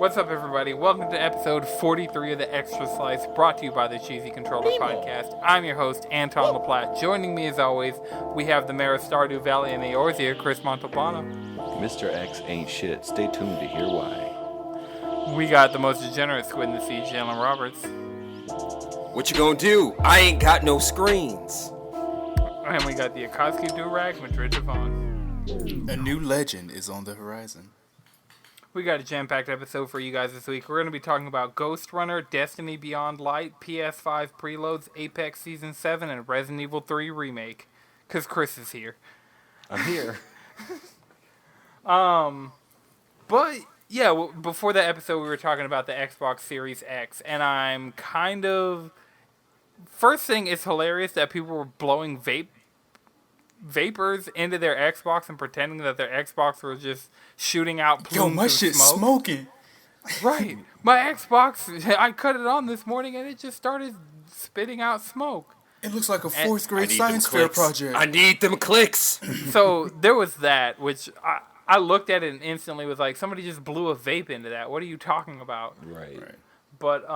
What's up, everybody? Welcome to episode 43 of the XtraSlice, brought to you by the Cheesy Controller Podcast. I'm your host, Anton LaPlatte. Joining me, as always, we have the mayor of Stardew Valley and the Eorzea, Chris Montalbano. Mr. X ain't shit. Stay tuned to hear why. We got the most degenerate squid in the sea, Jalen Roberts. What you gonna do? I ain't got no screens. And we got the Akatsuki Do-Rag, Madrid Devon. A new legend is on the horizon. We got a jam-packed episode for you guys this week. We're going to be talking about GhostRunner, Destiny Beyond Light, PS5 preloads, Apex Season 7, and Resident Evil 3 Remake. Because Chris is here. I'm here. But, yeah, before the episode we were talking about the Xbox Series X, and I'm kind of... First thing, it's hilarious that people were blowing vapors into their Xbox and pretending that their Xbox was just shooting out plumes Yo, my of shit's smoke. smoking. Right. My Xbox, I cut it on this morning and it just started spitting out smoke. It looks like a fourth grade I need science them fair clicks. project. I need them clicks. So there was that, which I looked at it and instantly was like, somebody just blew a vape into that. What are you talking about? Right. But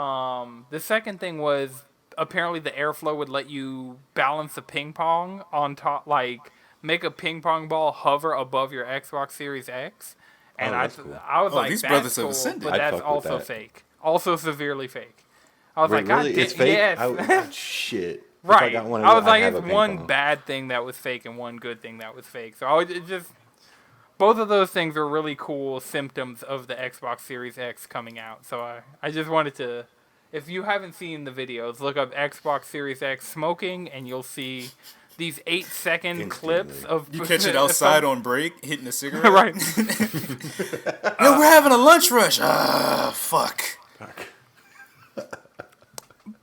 the second thing was, apparently the airflow would let you balance a ping pong on top, like make a ping pong ball hover above your Xbox Series X. And that's cool. I was like, these that's brothers have cool, ascended. but I'd that's fuck with also that. fake. Also severely fake. I was Wait, like, really? God It's damn, fake? yes. Shit. If Right. got one of I those, was like, I'd have it's a ping one pong. bad thing that was fake and one good thing that was fake. So it just, both of those things are really cool symptoms of the Xbox Series X coming out. So I just wanted to, if you haven't seen the videos, look up Xbox Series X smoking and you'll see these 8-second Instantly. clips of... You catch it outside on break, hitting a cigarette. Right. Yo, we're having a lunch rush. Fuck.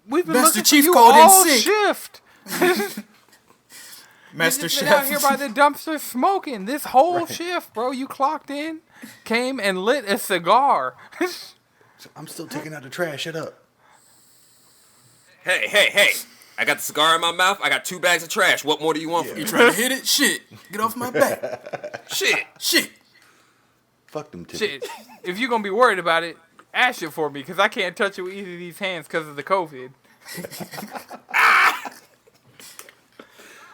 We've been Master looking Chief for you called in all sick. shift. Master You've just been out Chef. here by the dumpster smoking this whole shift, bro. You clocked in, came and lit a cigar. I'm still taking out the trash. Shut up. Hey. I got the cigar in my mouth. I got 2 bags of trash. What more do you want from You me? trying to hit it? Shit. Get off my back. Shit. Fuck them titties. Shit, if you're going to be worried about it, ask it for me, because I can't touch it with either of these hands because of the COVID.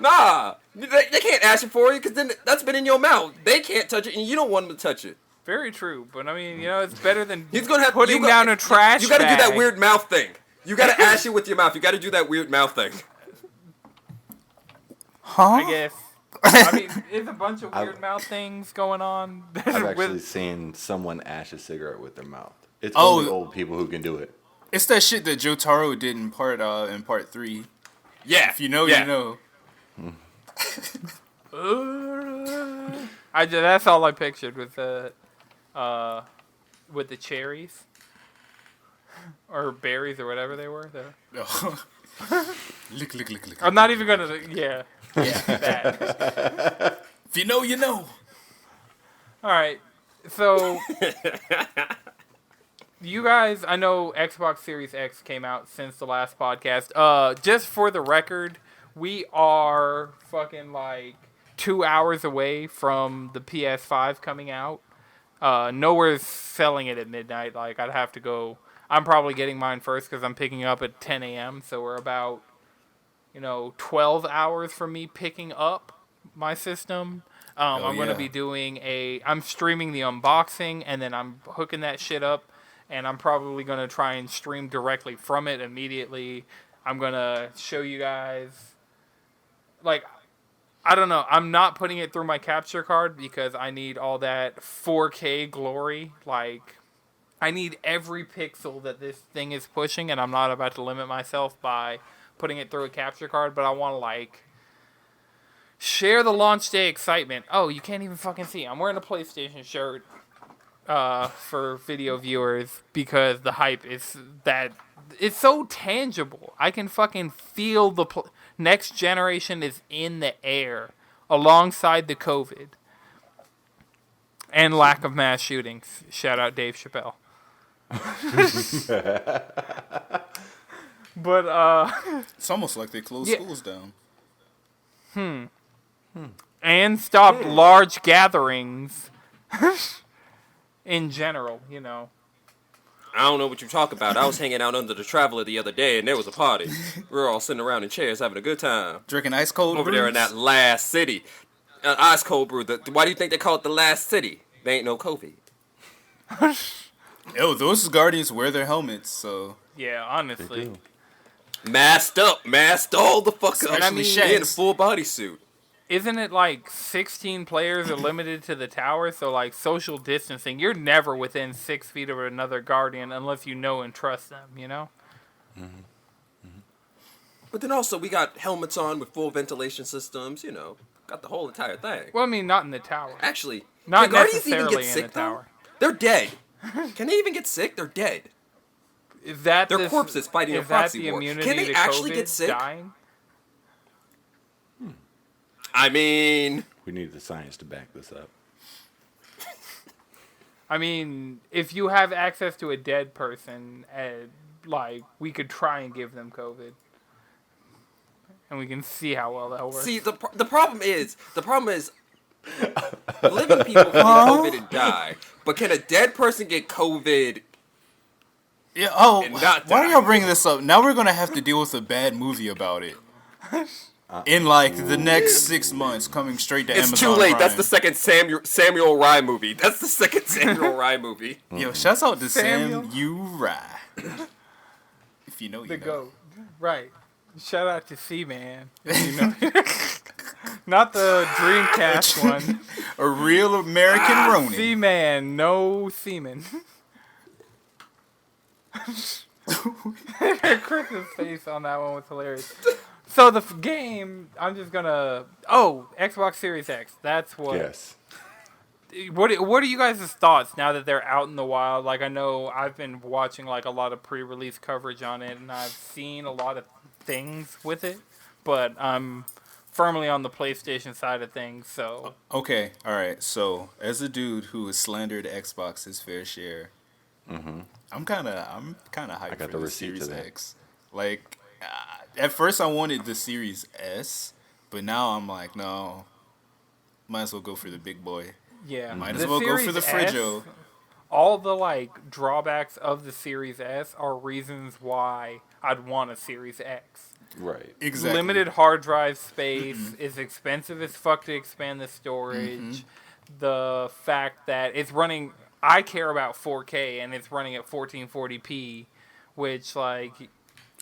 Nah. They can't ask you for it because then that's been in your mouth. They can't touch it and you don't want them to touch it. Very true, but I mean, it's better than He's gonna have putting down a trash You gotta do bag. that weird mouth thing. You gotta ash it with your mouth. You gotta do that weird mouth thing. I guess. I mean, there's a bunch of weird mouth things going on. I've actually with, seen someone ash a cigarette with their mouth. It's Oh. only old people who can do it. It's that shit that Jotaro did in part 3. Yeah. If you know, yeah. you know. that's all I pictured with the cherries or berries or whatever they were. Lick. I'm not even gonna. Yeah. That. If you know, you know. All right. So, you guys, I know Xbox Series X came out since the last podcast. Just for the record, we are fucking like 2 hours away from the PS5 coming out. Nowhere's selling it at midnight. Like, I'd have to go. I'm probably getting mine first because I'm picking up at 10 a.m. So we're about, 12 hours from me picking up my system. I'm going to be doing I'm streaming the unboxing and then I'm hooking that shit up and I'm probably going to try and stream directly from it immediately. I'm going to show you guys, like, I don't know. I'm not putting it through my capture card because I need all that 4K glory. Like, I need every pixel that this thing is pushing, and I'm not about to limit myself by putting it through a capture card, but I want to, like, share the launch day excitement. Oh, you can't even fucking see. I'm wearing a PlayStation shirt for video viewers because the hype is that it's so tangible. I can fucking feel the next generation is in the air alongside the COVID and lack of mass shootings. Shout out Dave Chappelle. But It's almost like they closed schools down. and stopped large gatherings in general, I don't know what you talk about. I was hanging out under the Traveler the other day, and there was a party. We were all sitting around in chairs having a good time. Drinking ice cold Over there in that last city. Ice cold brew. Why do you think they call it the last city? There ain't no COVID. Yo, those Guardians wear their helmets, so... Yeah, honestly. Masked up. Masked all the fuck up. Especially They in a Shanks. full bodysuit. Isn't it like 16 players are limited to the tower? So like social distancing, you're never within 6 feet of another Guardian unless you know and trust them, you know? But then also we got helmets on with full ventilation systems, you know. Got the whole entire thing. Well, I mean, not in the tower. Actually, Not can Guardians even necessarily get in sick, the though? tower. They're dead. Can they even get sick? They're dead. Is that They're corpses fighting a is that proxy the war. immunity Can they to actually COVID get sick? dying? I mean... We need the science to back this up. I mean, if you have access to a dead person, like, we could try and give them COVID. And we can see how well that works. See, the problem is living people can get COVID and die, but can a dead person get COVID? Yeah. Oh, And not why are die. y'all bringing this up? Now we're gonna have to deal with a bad movie about it. In like the next 6 months, coming straight to It's Amazon too late. Prime. That's the second Samuel Rye movie. That's the second Samuel Rye movie. Yo, shouts out to Samuel. Sam U. Rye. If you know, you The know. GOAT. Right. Shout out to C-Man. You know? Not the Dreamcast one. A real American Ronin. C-Man, no semen. Chris's face on that one was hilarious. So the game, I'm just gonna... Oh, Xbox Series X. That's what... Yes. What are you guys' thoughts now that they're out in the wild? Like, I know I've been watching like a lot of pre-release coverage on it, and I've seen a lot of things with it, but I'm firmly on the PlayStation side of things, so... Okay, all right. So, as a dude who has slandered Xbox his fair share, I'm kind of hyped got for the the receipt to Series that. X. Like, at first I wanted the Series S, but now I'm like, no, might as well go for the big boy. Yeah. Might as well go for the Series S, Frigo. all the like drawbacks of the Series S are reasons why I'd want a Series X. Right. Exactly. Limited hard drive space is expensive as fuck to expand the storage. The fact that it's running, I care about 4K and it's running at 1440p, which like,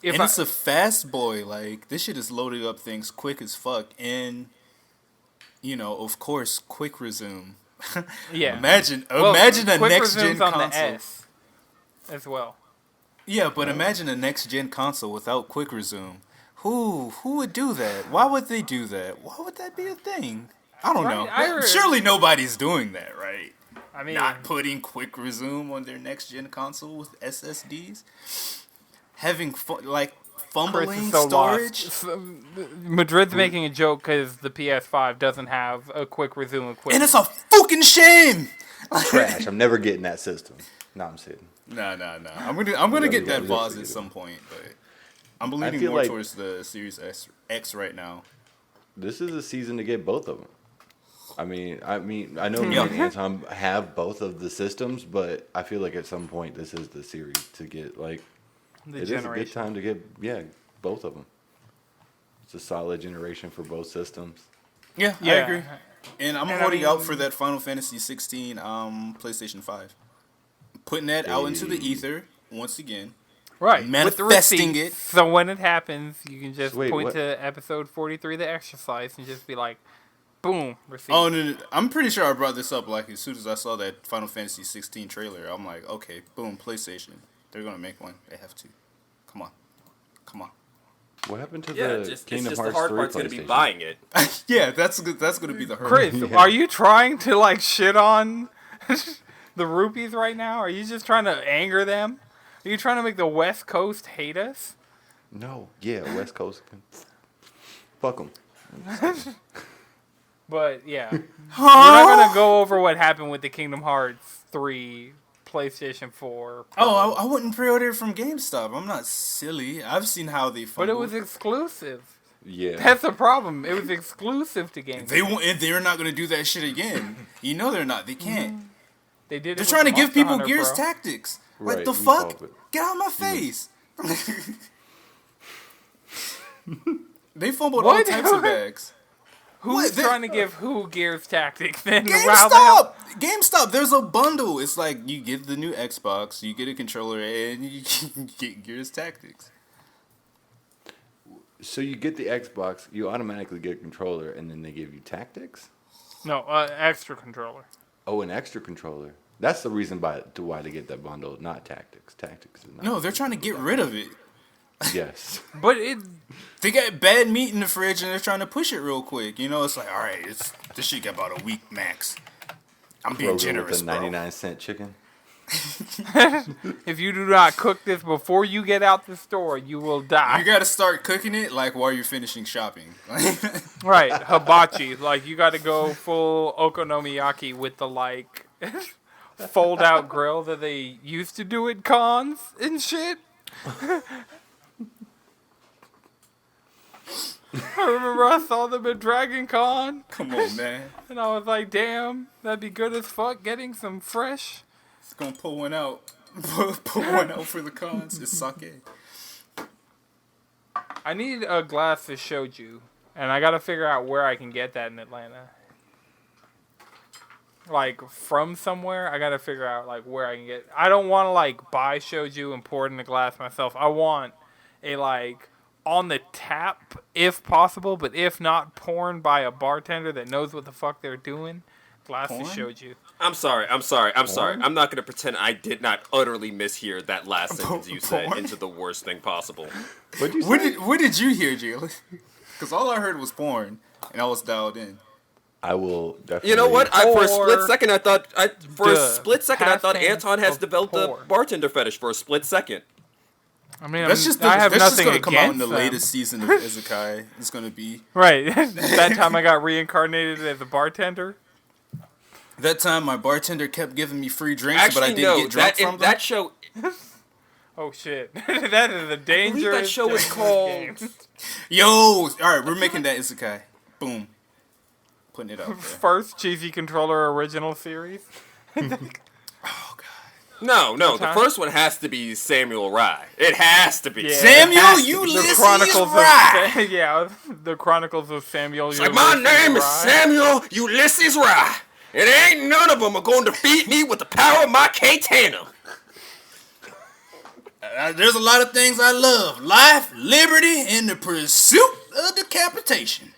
if And I, it's a fast boy. Like, this shit is loaded up things quick as fuck. And, you know, of course, quick resume. yeah, Imagine Well, a quick next gen resume's on console. the S as well. Yeah, but imagine a next gen console without quick resume. Who would do that? Why would they do that? Why would that be a thing? I don't know. I heard- Surely nobody's doing that, right? I mean, Not putting quick resume on their next gen console with SSDs. Having Chris fumbling is so storage. lost. Madrid's making a joke because the PS5 doesn't have a quick resume equipment. And it's a fucking shame. Trash. I'm never getting that system. No, I'm sitting. No. I'm gonna get that Yeah, Vaz yeah. at some point, but I'm believing feel more like- towards the Series X right now. This is a season to get both of them. I mean, I know me Yeah. and Anton have both of the systems, but I feel like at some point this is the series to get like. the It is a good generation. time to get both of them. It's a solid generation for both systems. Yeah, I Yeah. agree. And I'm And I holding out mean- for that Final Fantasy 16 PlayStation 5. Putting that out into the ether once again. Right. with the Manifesting receipts. it. So when it happens, you can just Wait, point what? to episode 43, the XtraSlice, and just be like, boom, receipt. Oh, no, I'm pretty sure I brought this up like as soon as I saw that Final Fantasy 16 trailer. I'm like, okay, boom, PlayStation. They're gonna make one. They have to. Come on. What happened to Yeah, the it's just Kingdom the Hearts hard 3 part's gonna be PlayStation? buying it. Yeah, that's gonna be the hurdle. Chris, Yeah. are you trying to like shit on the rupees right now? Are you just trying to anger them? Are you trying to make the West Coast hate us? No. Yeah, West Coast. Fuck them. But yeah, we're not gonna go over what happened with the Kingdom Hearts 3 PlayStation 4. Oh, I wouldn't pre-order it from GameStop. I'm not silly. I've seen how they But fumble. it was exclusive. Yeah. That's the problem. It was exclusive to games. They won't. And they're not gonna do that shit again. You know they're not. They can't. They did. They're it trying to with give Monster people Hunter, Gears bro. Tactics. Right, Like the we fuck? called it. Get out of my face. They fumbled all What? types of bags. Who's What? trying to give who Gears Tactics? Then wow, the hell- GameStop. There's a bundle. It's like you get the new Xbox, you get a controller, and you get Gears Tactics. So you get the Xbox, you automatically get a controller, and then they give you tactics? No, extra controller. Oh, an extra controller. That's the reason why to get that bundle, not tactics. Tactics is not. No, they're trying to get rid of it. Yes. But it. They got bad meat in the fridge and they're trying to push it real quick. You know, it's like, all right, this shit got about a week max. I'm being Kroger generous, with a bro. 99-cent chicken. If you do not cook this before you get out the store, you will die. You got to start cooking it like while you're finishing shopping. Right, hibachi. Like, you got to go full okonomiyaki with the, like, fold-out grill that they used to do at cons and shit. I remember I saw them at Dragon Con, Come on, man. and I was like, damn, that'd be good as fuck getting some fresh. It's going to pull one out. Pull one out for the cons. It's sake. I need a glass of shoju, and I gotta figure out where I can get that in Atlanta. Like, from somewhere, I gotta figure out, like, where I can get... I don't want to, like, buy shoju and pour it in a glass myself. I want a, like, on the tap, if possible, but if not, poured by a bartender that knows what the fuck they're doing. Glass of shoju. I'm sorry. I'm not going to pretend I did not utterly mishear that last sentence you said into the worst thing possible. What'd you say? What did you hear, Jalen? Because all I heard was porn, and I was dialed in. I will definitely... You know what? For a split second, I thought Past tense Anton has of developed pour. a bartender fetish for a split second. I mean, That's just I have that's just nothing gonna come out in the against them. latest season of Isekai. It's gonna be Right. That time I got reincarnated as a bartender. that time my bartender kept giving me free drinks, but I Actually, didn't no. get drunk from them. That show. Oh shit. That is a I believe dangerous that show was game. called. Yo, all right, we're making that Isekai. Boom, putting it out there. First cheesy controller original series. No. The time? first one has to be Samuel Rye. It has to be. Yeah. Samuel The Ulysses Chronicles Rye. of yeah, the Chronicles of Samuel. Like, my name is Samuel Ulysses Rye, and ain't none of them are going to defeat me with the power of my katana. There's a lot of things I love: life, liberty, and the pursuit of decapitation.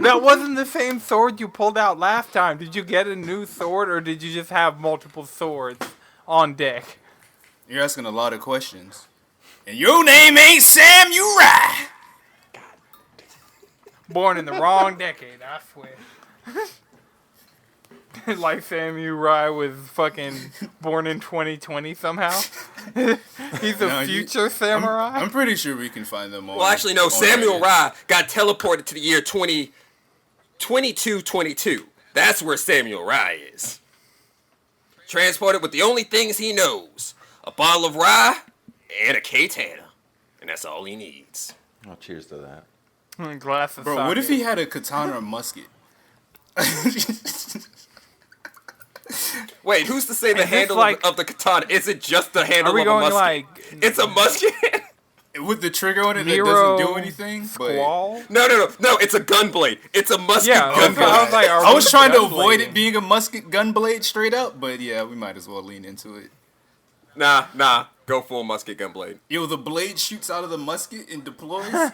That wasn't the same sword you pulled out last time. Did you get a new sword, or did you just have multiple swords on deck? You're asking a lot of questions, and your name ain't Samuel Rye. Born in the wrong decade, I swear. Like Samuel Rye was fucking born in 2020 somehow. He's a No, future samurai. I'm pretty sure we can find them all. Well, actually, no. Samuel Rye got teleported to the year 2222. That's where Samuel Rye is. Transported with the only things he knows: a bottle of rye and a katana, and that's all he needs. Oh, cheers to that. Glass of Bro, sake. what if he had a katana or musket? Wait, who's to say the Is this handle like- of the katana isn't just the handle Are we of a going musket? like It's a musket. With the trigger on it Nero that doesn't do anything? But Squall? No, it's a gun blade. It's a musket Yeah, gun that's what I was blade. like, are I was we trying to gun avoid blading? it being a musket gun blade straight up, but yeah, we might as well lean into it. Nah, go full musket gun blade. Yo, the blade shoots out of the musket and deploys?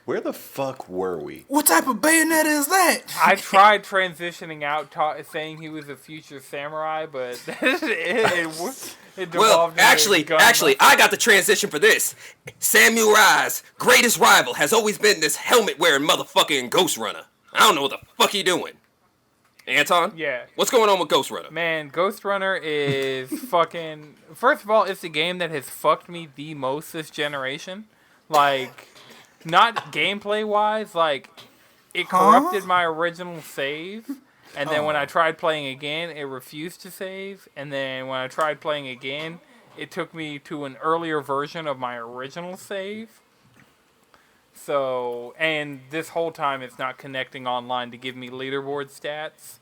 Where the fuck were we? What type of bayonet is that? I tried transitioning out, saying he was a future samurai, but it devolved Well, into actually, gun I got the transition for this. Samuel Rye's greatest rival has always been this helmet-wearing motherfucking GhostRunner. I don't know what the fuck he doing. Anton? Yeah. What's going on with GhostRunner? Man, GhostRunner is fucking... First of all, it's the game that has fucked me the most this generation. Like, not gameplay-wise, like, it corrupted my original save. And then when I tried playing again, it refused to save. And then when I tried playing again, it took me to an earlier version of my original save. So, and this whole time it's not connecting online to give me leaderboard stats.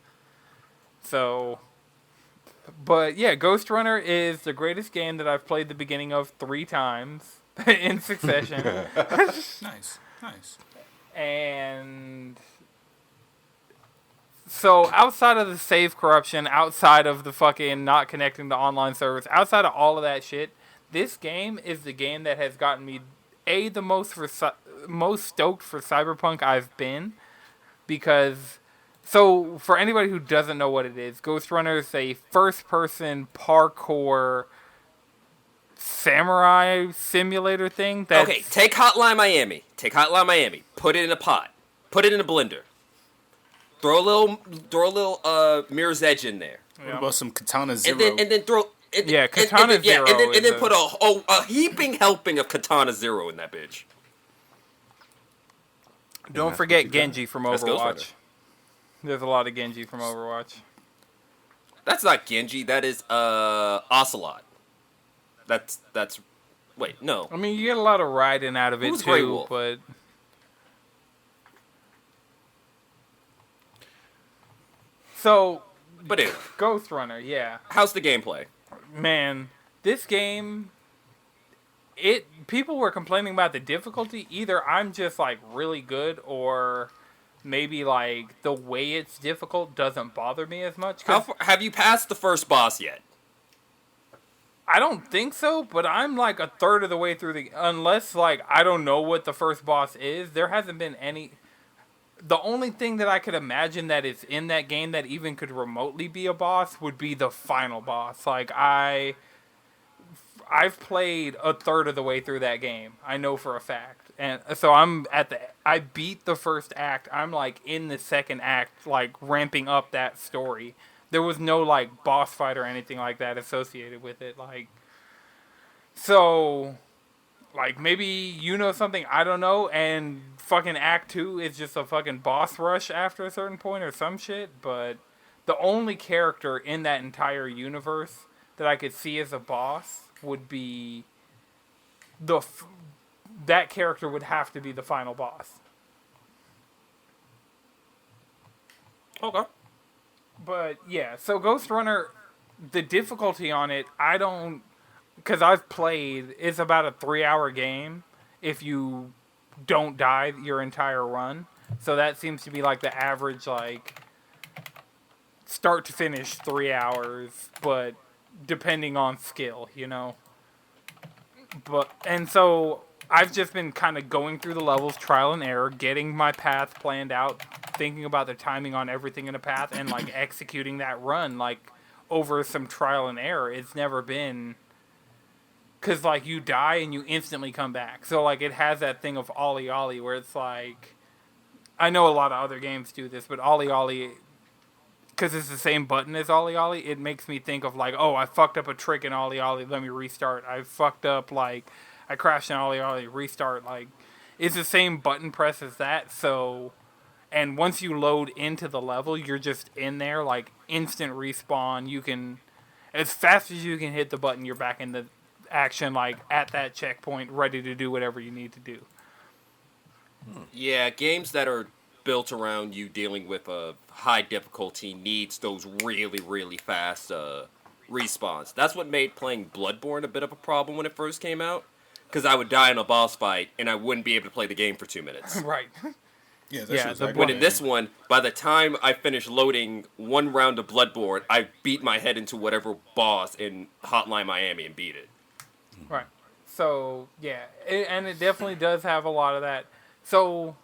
So, but yeah, Ghost Runner is the greatest game that I've played the beginning of 3 times in succession. Nice. And so outside of the save corruption, outside of the fucking not connecting to online servers, outside of all of that shit, this game is the game that has gotten me the most stoked for Cyberpunk I've been, because so for anybody who doesn't know what it is, Ghost Runner is a first-person parkour samurai simulator thing. Okay, take Hotline Miami. Put it in a pot. Put it in a blender. Throw a little Mirror's Edge in there. What about some Katana Zero? And then throw. Katana Zero. And then put a heaping helping of Katana Zero in that bitch. Don't forget Genji from That's Ghost Runner. Overwatch. There's a lot of Genji from Overwatch. That's not Genji. That is Ocelot. That's. Wait, no. I mean, you get a lot of riding out of it Who's Grey too, Wolf? but so. But anyway, Ghost Runner, yeah. how's the gameplay? Man, this game, people were complaining about the difficulty. Either I'm just like really good, or maybe like the way it's difficult doesn't bother me as much. Have you passed the first boss yet? I don't think so, but I'm like a third of the way through unless like I don't know what the first boss is. There hasn't been any. The only thing that I could imagine that is in that game that even could remotely be a boss would be the final boss. Like I've played a third of the way through that game. I know for a fact. And so I beat the first act. I'm like in the second act, like ramping up that story. There was no like boss fight or anything like that associated with it. Like, so like maybe you know something I don't know, and fucking Act 2 is just a fucking boss rush after a certain point or some shit, but the only character in that entire universe that I could see as a boss would be that character would have to be the final boss. Okay. But yeah, so Ghost Runner, the difficulty on it, because I've played, it's about a 3-hour game if you don't die your entire run. So that seems to be like the average, like, start to finish 3 hours, but depending on skill, you know? And so I've just been kind of going through the levels, trial and error, getting my path planned out, thinking about the timing on everything in a path, and like executing that run like over some trial and error. It's never been, because like you die and you instantly come back. So like it has that thing of Ollie Ollie where it's like, I know a lot of other games do this, but Ollie Ollie, because it's the same button as Ollie Ollie, it makes me think of like, oh, I fucked up a trick in Ollie Ollie, let me restart. I fucked up, like I crashed in Ollie Ollie, restart. Like it's the same button press as that. So, and once you load into the level, you're just in there, like instant respawn. You can, as fast as you can hit the button, you're back in the action, like at that checkpoint, ready to do whatever you need to do. Yeah, games that are built around you dealing with a high difficulty needs those really, really fast respawns. That's what made playing Bloodborne a bit of a problem when it first came out, because I would die in a boss fight and I wouldn't be able to play the game for 2 minutes. Right. Yeah, When in this one, by the time I finished loading one round of Bloodborne, I beat my head into whatever boss in Hotline Miami and beat it. Right. So, yeah. And it definitely does have a lot of that. So,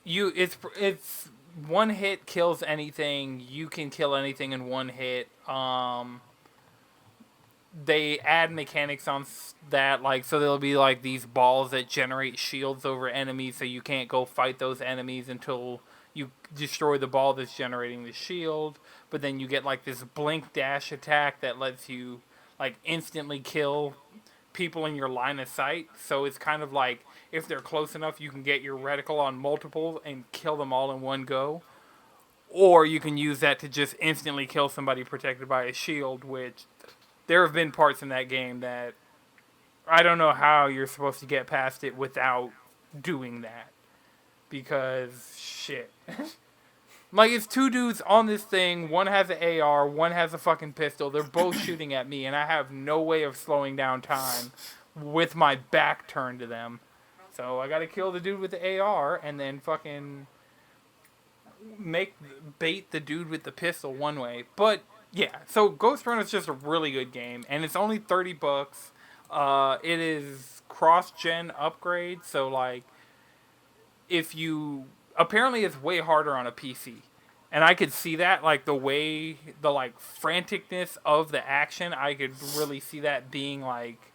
it's one hit kills anything. You can kill anything in one hit. They add mechanics on that, like, so there'll be like these balls that generate shields over enemies, so you can't go fight those enemies until you destroy the ball that's generating the shield. But then you get like this blink dash attack that lets you like instantly kill people in your line of sight. So it's kind of like if they're close enough, you can get your reticle on multiple and kill them all in one go. Or you can use that to just instantly kill somebody protected by a shield, which there have been parts in that game that I don't know how you're supposed to get past it without doing that. Because, shit. Like, it's two dudes on this thing. One has an AR, one has a fucking pistol. They're both shooting at me, and I have no way of slowing down time with my back turned to them. So I gotta kill the dude with the AR, and then fucking bait the dude with the pistol one way. But, yeah. So, GhostRunner is just a really good game, and it's only $30. It is cross-gen upgrade, so, like, if you... Apparently, it's way harder on a PC. And I could see that, like, the way, the, like, franticness of the action, I could really see that being, like,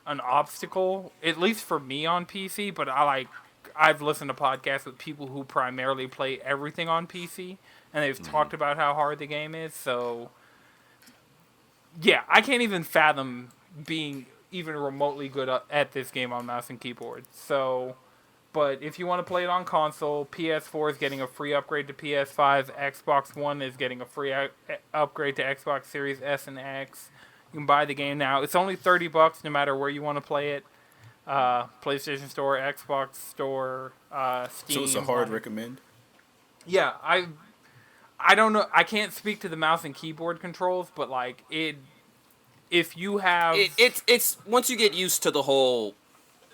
an obstacle, at least for me on PC, but I've listened to podcasts with people who primarily play everything on PC, and they've talked about how hard the game is, so... Yeah, I can't even fathom being even remotely good at this game on mouse and keyboard, so... But if you want to play it on console, PS4 is getting a free upgrade to PS5. Xbox One is getting a free upgrade to Xbox Series S and X. You can buy the game now. It's only $30 no matter where you want to play it. PlayStation Store, Xbox Store, Steam. So it's a hard recommend? Yeah, I don't know. I can't speak to the mouse and keyboard controls, but like if you have... It's once you get used to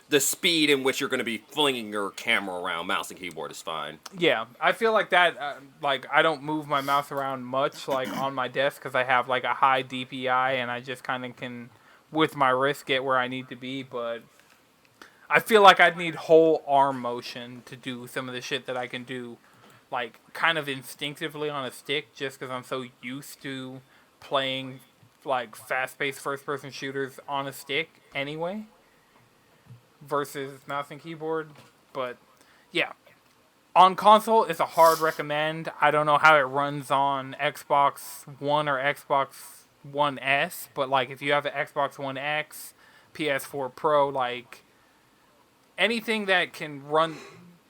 the speed in which you're going to be flinging your camera around, mouse and keyboard is fine. Yeah, I feel like that, like, I don't move my mouse around much, like, on my desk, because I have, like, a high DPI, and I just kind of can, with my wrist, get where I need to be, but I feel like I'd need whole arm motion to do some of the shit that I can do, like, kind of instinctively on a stick, just because I'm so used to playing, like, fast-paced first-person shooters on a stick anyway. Versus mouse and keyboard, but yeah, on console it's a hard recommend. I don't know how it runs on Xbox One or Xbox One S, but like if you have an Xbox One X, PS4 Pro, like anything that can run,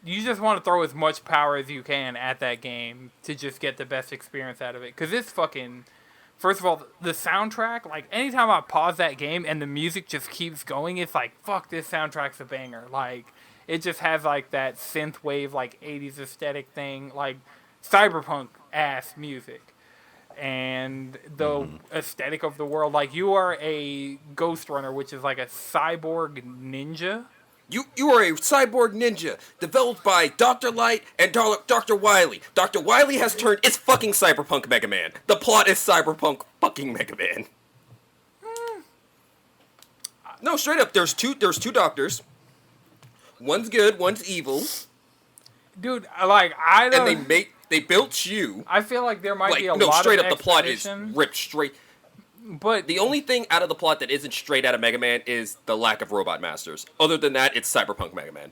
you just want to throw as much power as you can at that game to just get the best experience out of it, because it's fucking... First of all, the soundtrack, like, anytime I pause that game and the music just keeps going, it's like, fuck, this soundtrack's a banger. Like, it just has, like, that synthwave, like, 80s aesthetic thing, like, cyberpunk-ass music. And the aesthetic of the world, like, you are a GhostRunner, which is, like, a cyborg ninja. You are a cyborg ninja, developed by Dr. Light and Dr. Wily. Dr. Wily has turned... It's fucking Cyberpunk Mega Man. The plot is Cyberpunk fucking Mega Man. No, straight up, there's two doctors. One's good, one's evil. Dude, like, I don't... And they built you. I feel like there might be a no, lot straight of up, the plot is ripped straight... But the only thing out of the plot that isn't straight out of Mega Man is the lack of robot masters. Other than that, it's Cyberpunk Mega Man.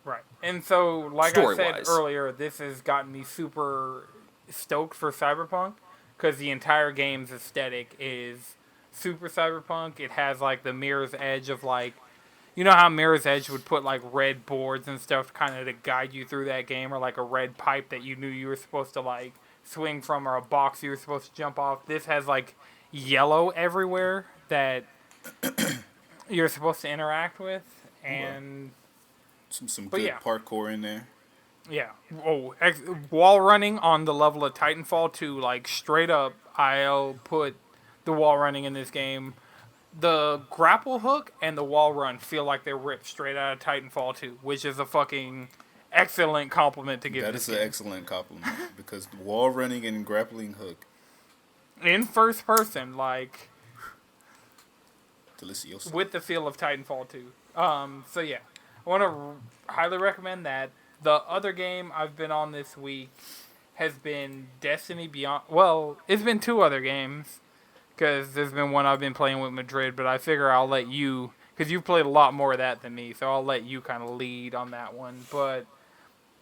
Right. And so, like I said Story-wise. earlier, this has gotten me super stoked for Cyberpunk, because the entire game's aesthetic is super Cyberpunk. It has, like, the Mirror's Edge of, like... You know how Mirror's Edge would put, like, red boards and stuff kind of to guide you through that game, or, like, a red pipe that you knew you were supposed to, like, swing from, or a box you were supposed to jump off. This has, like... yellow everywhere that you're supposed to interact with, and some good parkour in there. Yeah. Oh, wall running on the level of Titanfall 2, like straight up, I'll put the wall running in this game. The grapple hook and the wall run feel like they're ripped straight out of Titanfall 2, which is a fucking excellent compliment to give. That is an excellent compliment, because the wall running and grappling hook in first person, like, delicioso, with the feel of Titanfall 2. So yeah, I want to highly recommend that. The other game I've been on this week has been Destiny Beyond. Well, it's been two other games, because there's been one I've been playing with Madrid, but I figure I'll let you, because you've played a lot more of that than me, so I'll let you kind of lead on that one. But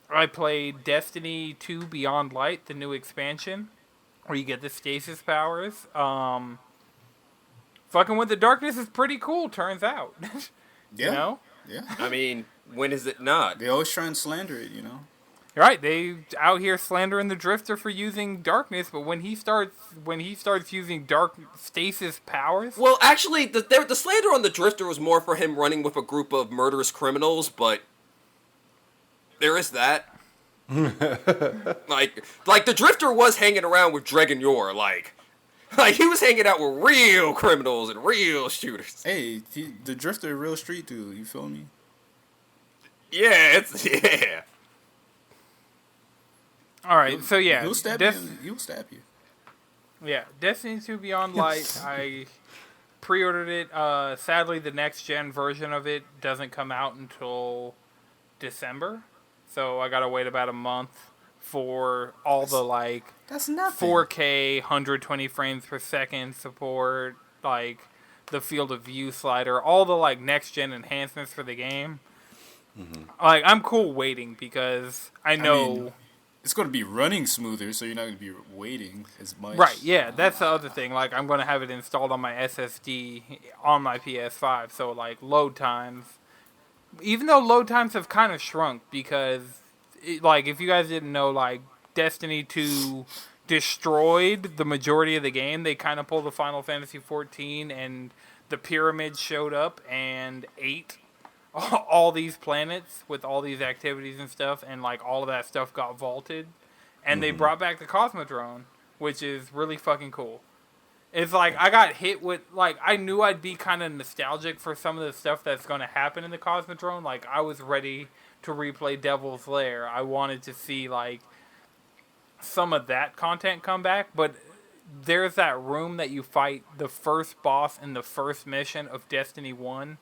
I played Destiny 2 Beyond Light, the new expansion, where you get the stasis powers. Fucking with the darkness is pretty cool, turns out. Yeah. You know? Yeah. I mean, when is it not? They always try and slander it, you know? Right, they out here slandering the Drifter for using darkness, but when he starts using dark stasis powers... Well, actually, the slander on the Drifter was more for him running with a group of murderous criminals, but There is that. like the Drifter was hanging around with Dragon Yor, like he was hanging out with real criminals and real shooters. Hey, the Drifter, real street dude. You feel me? Yeah. All right, so yeah, He'll stab you. He'll stab you. Yeah, Destiny 2 Beyond Light. I pre-ordered it. Sadly, the next gen version of it doesn't come out until December, so I gotta wait about a month for all the like That's nothing. 4K 120 frames per second support, like the field of view slider, all the like next gen enhancements for the game. Like, I'm cool waiting because I know. It's going to be running smoother, so you're not going to be waiting as much. Right, yeah, that's the other thing. Like, I'm going to have it installed on my SSD on my PS5, so, like, load times. Even though load times have kind of shrunk because, if you guys didn't know, like, Destiny 2 destroyed the majority of the game. They kind of pulled a Final Fantasy 14 and the pyramids showed up and ate all these planets with all these activities and stuff, and like all of that stuff got vaulted, and they brought back the Cosmodrome, which is really fucking cool. It's like I got hit with, like, I knew I'd be kind of nostalgic for some of the stuff that's going to happen in the Cosmodrome. Like, I was ready to replay Devil's Lair. I wanted to see like some of that content come back, but there's that room that you fight the first boss in the first mission of Destiny 1.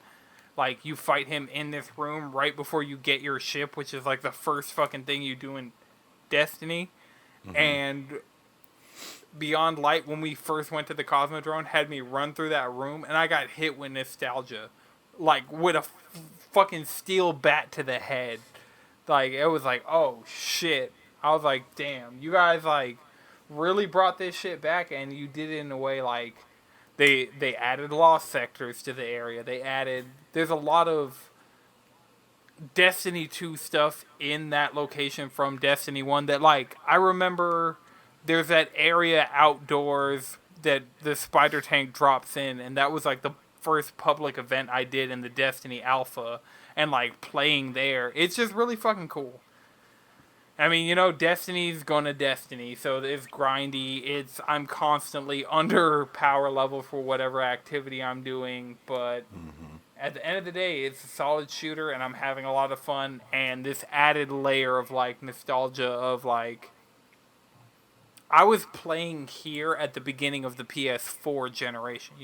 Like, you fight him in this room right before you get your ship, which is, like, the first fucking thing you do in Destiny. And Beyond Light, when we first went to the Cosmodrome, had me run through that room, and I got hit with nostalgia. Like, with a fucking steel bat to the head. Like, it was like, oh, shit. I was like, damn, you guys, like, really brought this shit back, and you did it in a way, like, They added lost sectors to the area. There's a lot of Destiny 2 stuff in that location from Destiny 1 that, like, I remember there's that area outdoors that the spider tank drops in, and that was, like, the first public event I did in the Destiny Alpha, and, like, playing there. It's just really fucking cool. I mean, Destiny's gonna Destiny, so it's grindy. I'm constantly under power level for whatever activity I'm doing, but at the end of the day, it's a solid shooter, and I'm having a lot of fun, and this added layer of, like, nostalgia of, like, I was playing here at the beginning of the PS4 generation,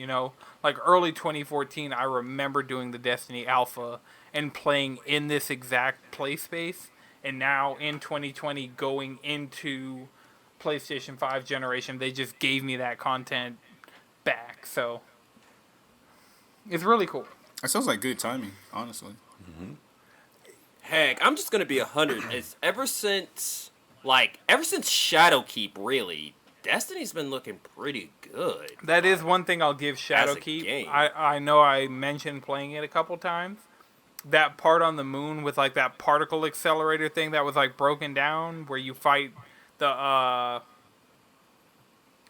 Like, early 2014, I remember doing the Destiny Alpha and playing in this exact play space. And now, in 2020, going into PlayStation 5 generation, they just gave me that content back. So, it's really cool. That sounds like good timing, honestly. Heck, I'm just going to be 100. It's ever since Shadowkeep, really, Destiny's been looking pretty good. That is one thing I'll give Shadowkeep. I know I mentioned playing it a couple times. That part on the moon with, like, that particle accelerator thing that was, like, broken down, where you fight the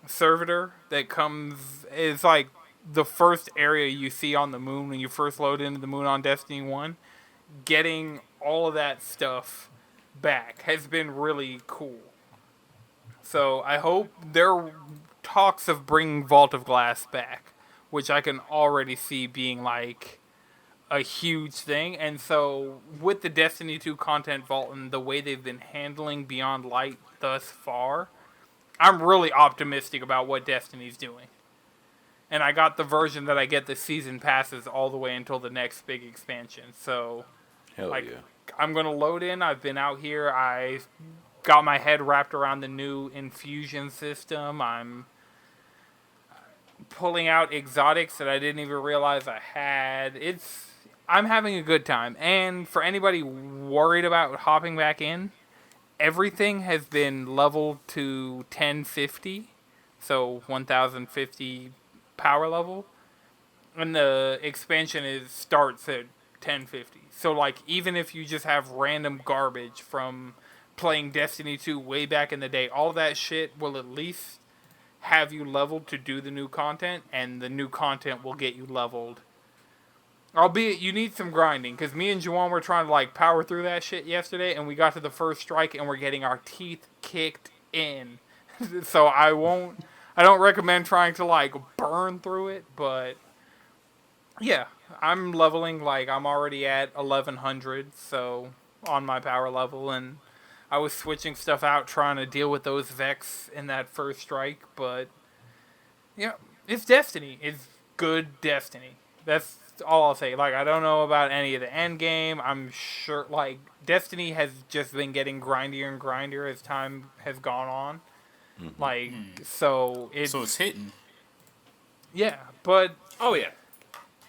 servitor that comes, is, like, the first area you see on the moon when you first load into the moon on Destiny 1. Getting all of that stuff back has been really cool. So I hope there are talks of bringing Vault of Glass back, which I can already see being, like, a huge thing. And so with the Destiny 2 content vault and the way they've been handling Beyond Light thus far, I'm really optimistic about what Destiny's doing. And I got the version that I get the season passes all the way until the next big expansion. So Hell yeah. I'm going to load in. I've been out here. I got my head wrapped around the new infusion system. I'm pulling out exotics that I didn't even realize I had. I'm having a good time. And for anybody worried about hopping back in, everything has been leveled to 1050, so 1050 power level. And the expansion starts at 1050. So, like, even if you just have random garbage from playing Destiny 2 way back in the day, all that shit will at least have you leveled to do the new content, and the new content will get you leveled Albeit, you need some grinding, because me and Juwan were trying to, like, power through that shit yesterday, and we got to the first strike, and we're getting our teeth kicked in. So I don't recommend trying to, like, burn through it, but, yeah, I'm leveling, like, I'm already at 1100, so, on my power level, and I was switching stuff out, trying to deal with those Vex in that first strike, but, yeah, it's Destiny. It's good Destiny. That's all I'll say. Like, I don't know about any of the end game. I'm sure, like, Destiny has just been getting grindier and grindier as time has gone on. Mm-hmm. Like, so it's hitting. Yeah, but Oh yeah.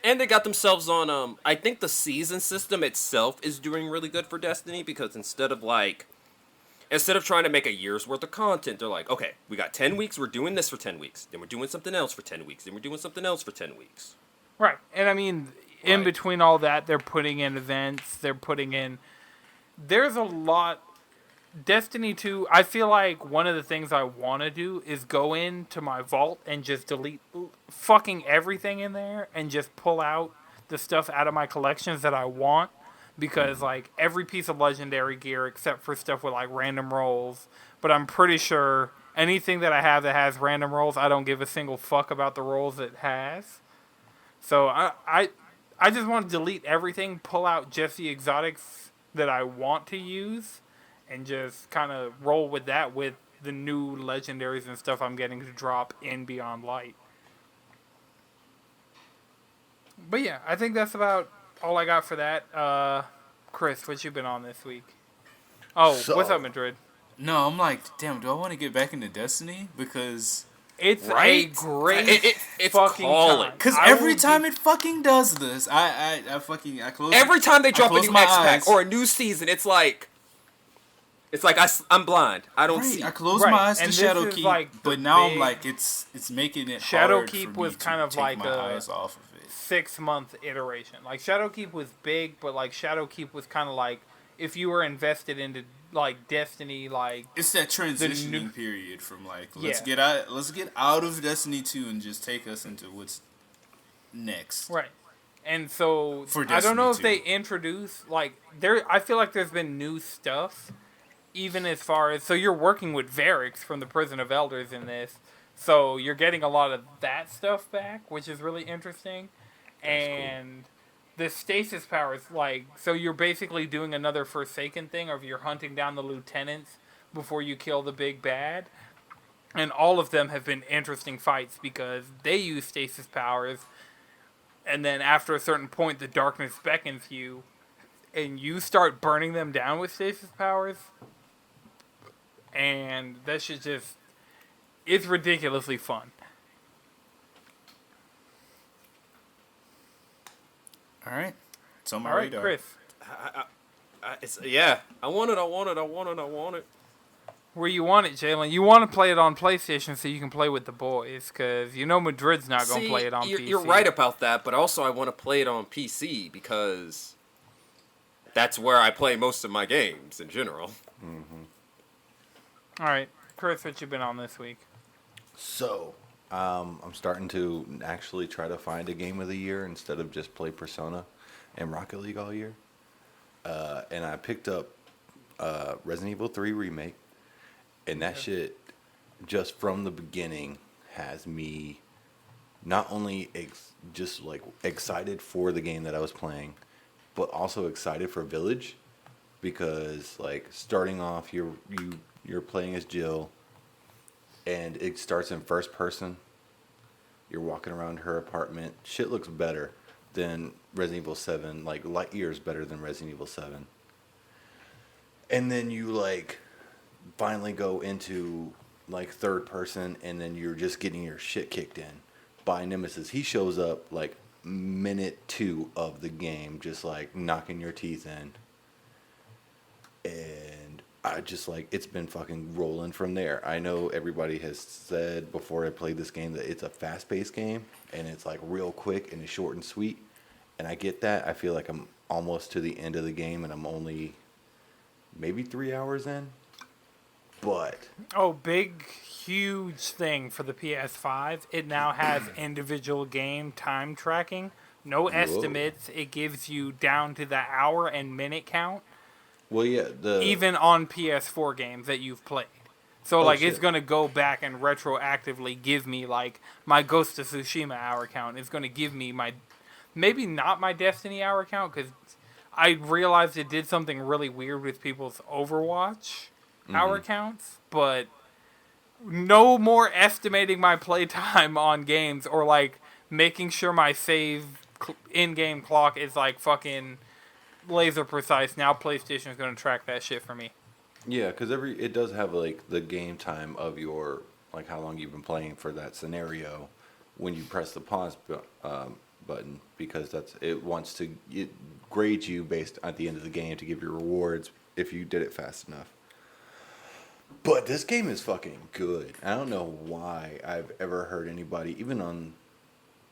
And they got themselves on I think the season system itself is doing really good for Destiny, because instead of trying to make a year's worth of content, they're like, okay, we got 10 weeks, we're doing this for 10 weeks, then we're doing something else for 10 weeks, then we're doing something else for 10 weeks. right. And I mean, in Right. between all that, they're putting in events. There's a lot. Destiny 2, I feel like one of the things I want to do is go into my vault and just delete fucking everything in there and just pull out the stuff out of my collections that I want. Because, like, every piece of legendary gear except for stuff with, like, random rolls. But I'm pretty sure anything that I have that has random rolls, I don't give a single fuck about the rolls it has. So I just want to delete everything, pull out just the exotics that I want to use, and just kind of roll with that with the new legendaries and stuff I'm getting to drop in Beyond Light. But yeah, I think that's about all I got for that. Chris, what you been on this week? Oh, what's up, Madrid? No, I'm like, damn, do I want to get back into Destiny? Because It's Right? a great It's fucking calling. time. Cause I every will time be- it fucking does this, I close. Every time they drop a close new my X pack eyes. or a new season, it's like I'm blind. I don't see. I close Right, my eyes to and this Shadow is Keep, like the but now I'm big- like it's making it Shadow hard Keep for was me kind to of take like my eyes off of it. 6-month iteration. Like, Shadowkeep was big, but, like, Shadowkeep was kind of like, if you were invested into, like, Destiny, like, It's that transitioning new- period from like Yeah. let's get out of Destiny 2 and just take us into what's next. right. And so, For I don't know if Destiny they introduce, like, I feel like there's been new stuff, even as far as, so you're working with Varix from the Prison of Elders in this, so you're getting a lot of that stuff back, which is really interesting. And the stasis powers, like, so you're basically doing another Forsaken thing, or you're hunting down the lieutenants before you kill the big bad. And all of them have been interesting fights because they use stasis powers, and then after a certain point, the darkness beckons you, and you start burning them down with stasis powers. And that shit just, it's ridiculously fun. All right, it's on my All right, radar. Chris. I want it. Where you want it, Jalen? You want to play it on PlayStation so you can play with the boys, because you know Madrid's not going to play it on PC. You're right about that, but also I want to play it on PC because that's where I play most of my games in general. All right, Chris, what you been on this week? So, I'm starting to actually try to find a game of the year instead of just play Persona and Rocket League all year. And I picked up Resident Evil 3 Remake, and that shit, just from the beginning, has me not only just like excited for the game that I was playing, but also excited for Village, because like starting off, you're playing as Jill, and it starts in first person. You're walking around her apartment. Shit looks better than Resident Evil 7, like light years better than Resident Evil 7. And then you like finally go into like third person, and then you're just getting your shit kicked in by Nemesis. He shows up like minute 2 of the game, just like knocking your teeth in. And I just like, it's been fucking rolling from there. I know everybody has said before I played this game that it's a fast-paced game, and it's like real quick and it's short and sweet. And I get that. I feel like I'm almost to the end of the game, and I'm only maybe 3 hours in. But Oh, big, huge thing for the PS5. It now has individual game time tracking, No Whoa. estimates. It gives you down to the hour and minute count, Well, yeah, even on PS4 games that you've played. So, like, it's shit. going to go back and retroactively give me, like, my Ghost of Tsushima hour count. It's going to give me my, maybe not my Destiny hour count, because I realized it did something really weird with people's Overwatch hour counts, but no more estimating my playtime on games or, like, making sure my save in-game clock is, like, fucking laser precise. Now PlayStation is going to track that shit for me. Yeah, because it does have like the game time of your like how long you've been playing for that scenario when you press the pause button because it grades you based at the end of the game to give you rewards if you did it fast enough. But this game is fucking good. I don't know why I've ever heard anybody, even on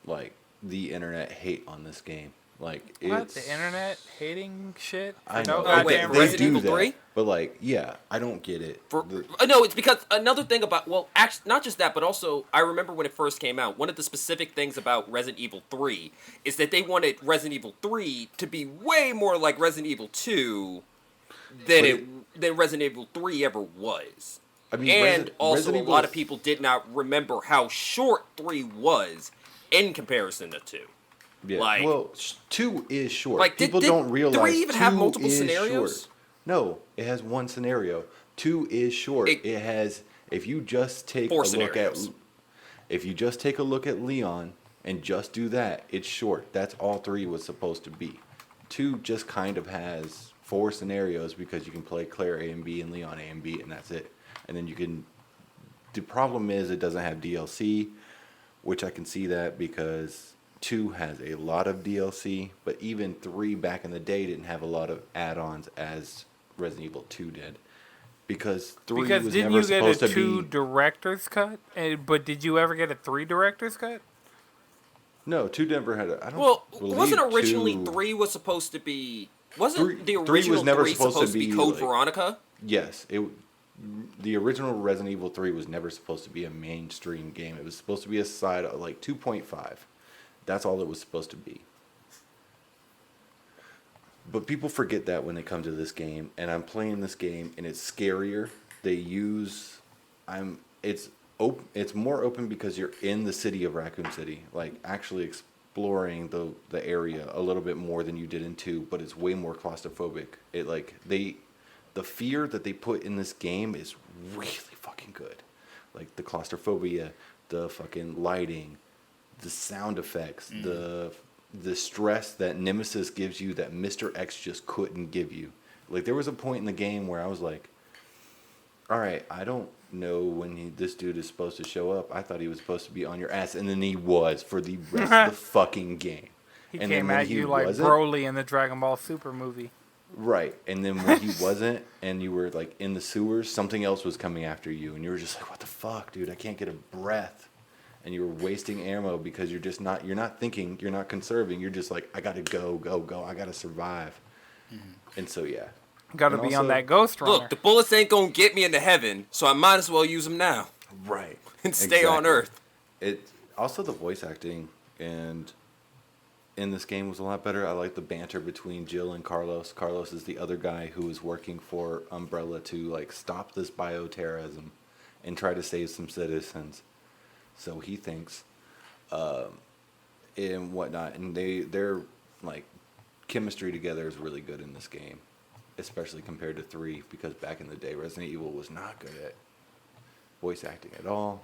like the internet, hate on this game. Like What? The internet hating shit? I know. Oh, wait, goddamn they Resident do Evil that, 3? but like, yeah, I don't get it. No, it's because another thing about, well, actually, not just that, but also, I remember when it first came out, one of the specific things about Resident Evil 3 is that they wanted Resident Evil 3 to be way more like Resident Evil 2 than Resident Evil 3 ever was. I mean, And also, Resident a lot Evil- of people did not remember how short 3 was in comparison to 2. Yeah. Like- well, 2 is short. Like, People did don't realize 3 even have 2 multiple is scenarios? short. No, it has one scenario. 2 is short. It- It has. If you just take 4 a scenarios. look at, if you just take a look at Leon and just do that, it's short. That's all 3 was supposed to be. 2 just kind of has 4 scenarios because you can play Claire A and B and Leon A and B, and that's it. And then you can. The problem is it doesn't have DLC, which I can see that because 2 has a lot of DLC, but even 3 back in the day didn't have a lot of add-ons as Resident Evil 2 did. Because 3 Because was didn't never you get a supposed to 2 be... director's cut? But did you ever get a 3 director's cut? No, 2 never had a... I don't Well, believe wasn't originally 2 3 was supposed to be... Wasn't the 3 was original never 3 supposed to be, Code like- Veronica? Yes, the original Resident Evil 3 was never supposed to be a mainstream game. It was supposed to be a side of like 2.5. That's all it was supposed to be. But people forget that when they come to this game, and I'm playing this game, and it's scarier. It's more open because you're in the city of Raccoon City, like actually exploring the area a little bit more than you did in 2, but it's way more claustrophobic. The fear that they put in this game is really fucking good. Like the claustrophobia, the fucking lighting, the sound effects, the stress that Nemesis gives you that Mr. X just couldn't give you. Like there was a point in the game where I was like, all right, I don't know when this dude is supposed to show up. I thought he was supposed to be on your ass, and then he was for the rest of the fucking game. He And then came when at he you like wasn't- Broly in the Dragon Ball Super movie. Right, and then when he wasn't, and you were like in the sewers, something else was coming after you, and you were just like, "What the fuck, dude? I can't get a breath." And you were wasting ammo because you're not thinking, you're not conserving. You're just like, "I gotta go, go, go. I gotta survive." And so yeah, Got to And be on also- that Ghost Runner. Look, the bullets ain't gonna get me into heaven, so I might as well use them now right, and stay on exactly. Earth. It also the voice acting and in this game was a lot better. I like the banter between Jill and Carlos. Carlos is the other guy who is working for Umbrella to like stop this bioterrorism and try to save some citizens. So he thinks, and whatnot, and their like chemistry together is really good in this game, especially compared to 3, because back in the day, Resident Evil was not good at voice acting at all.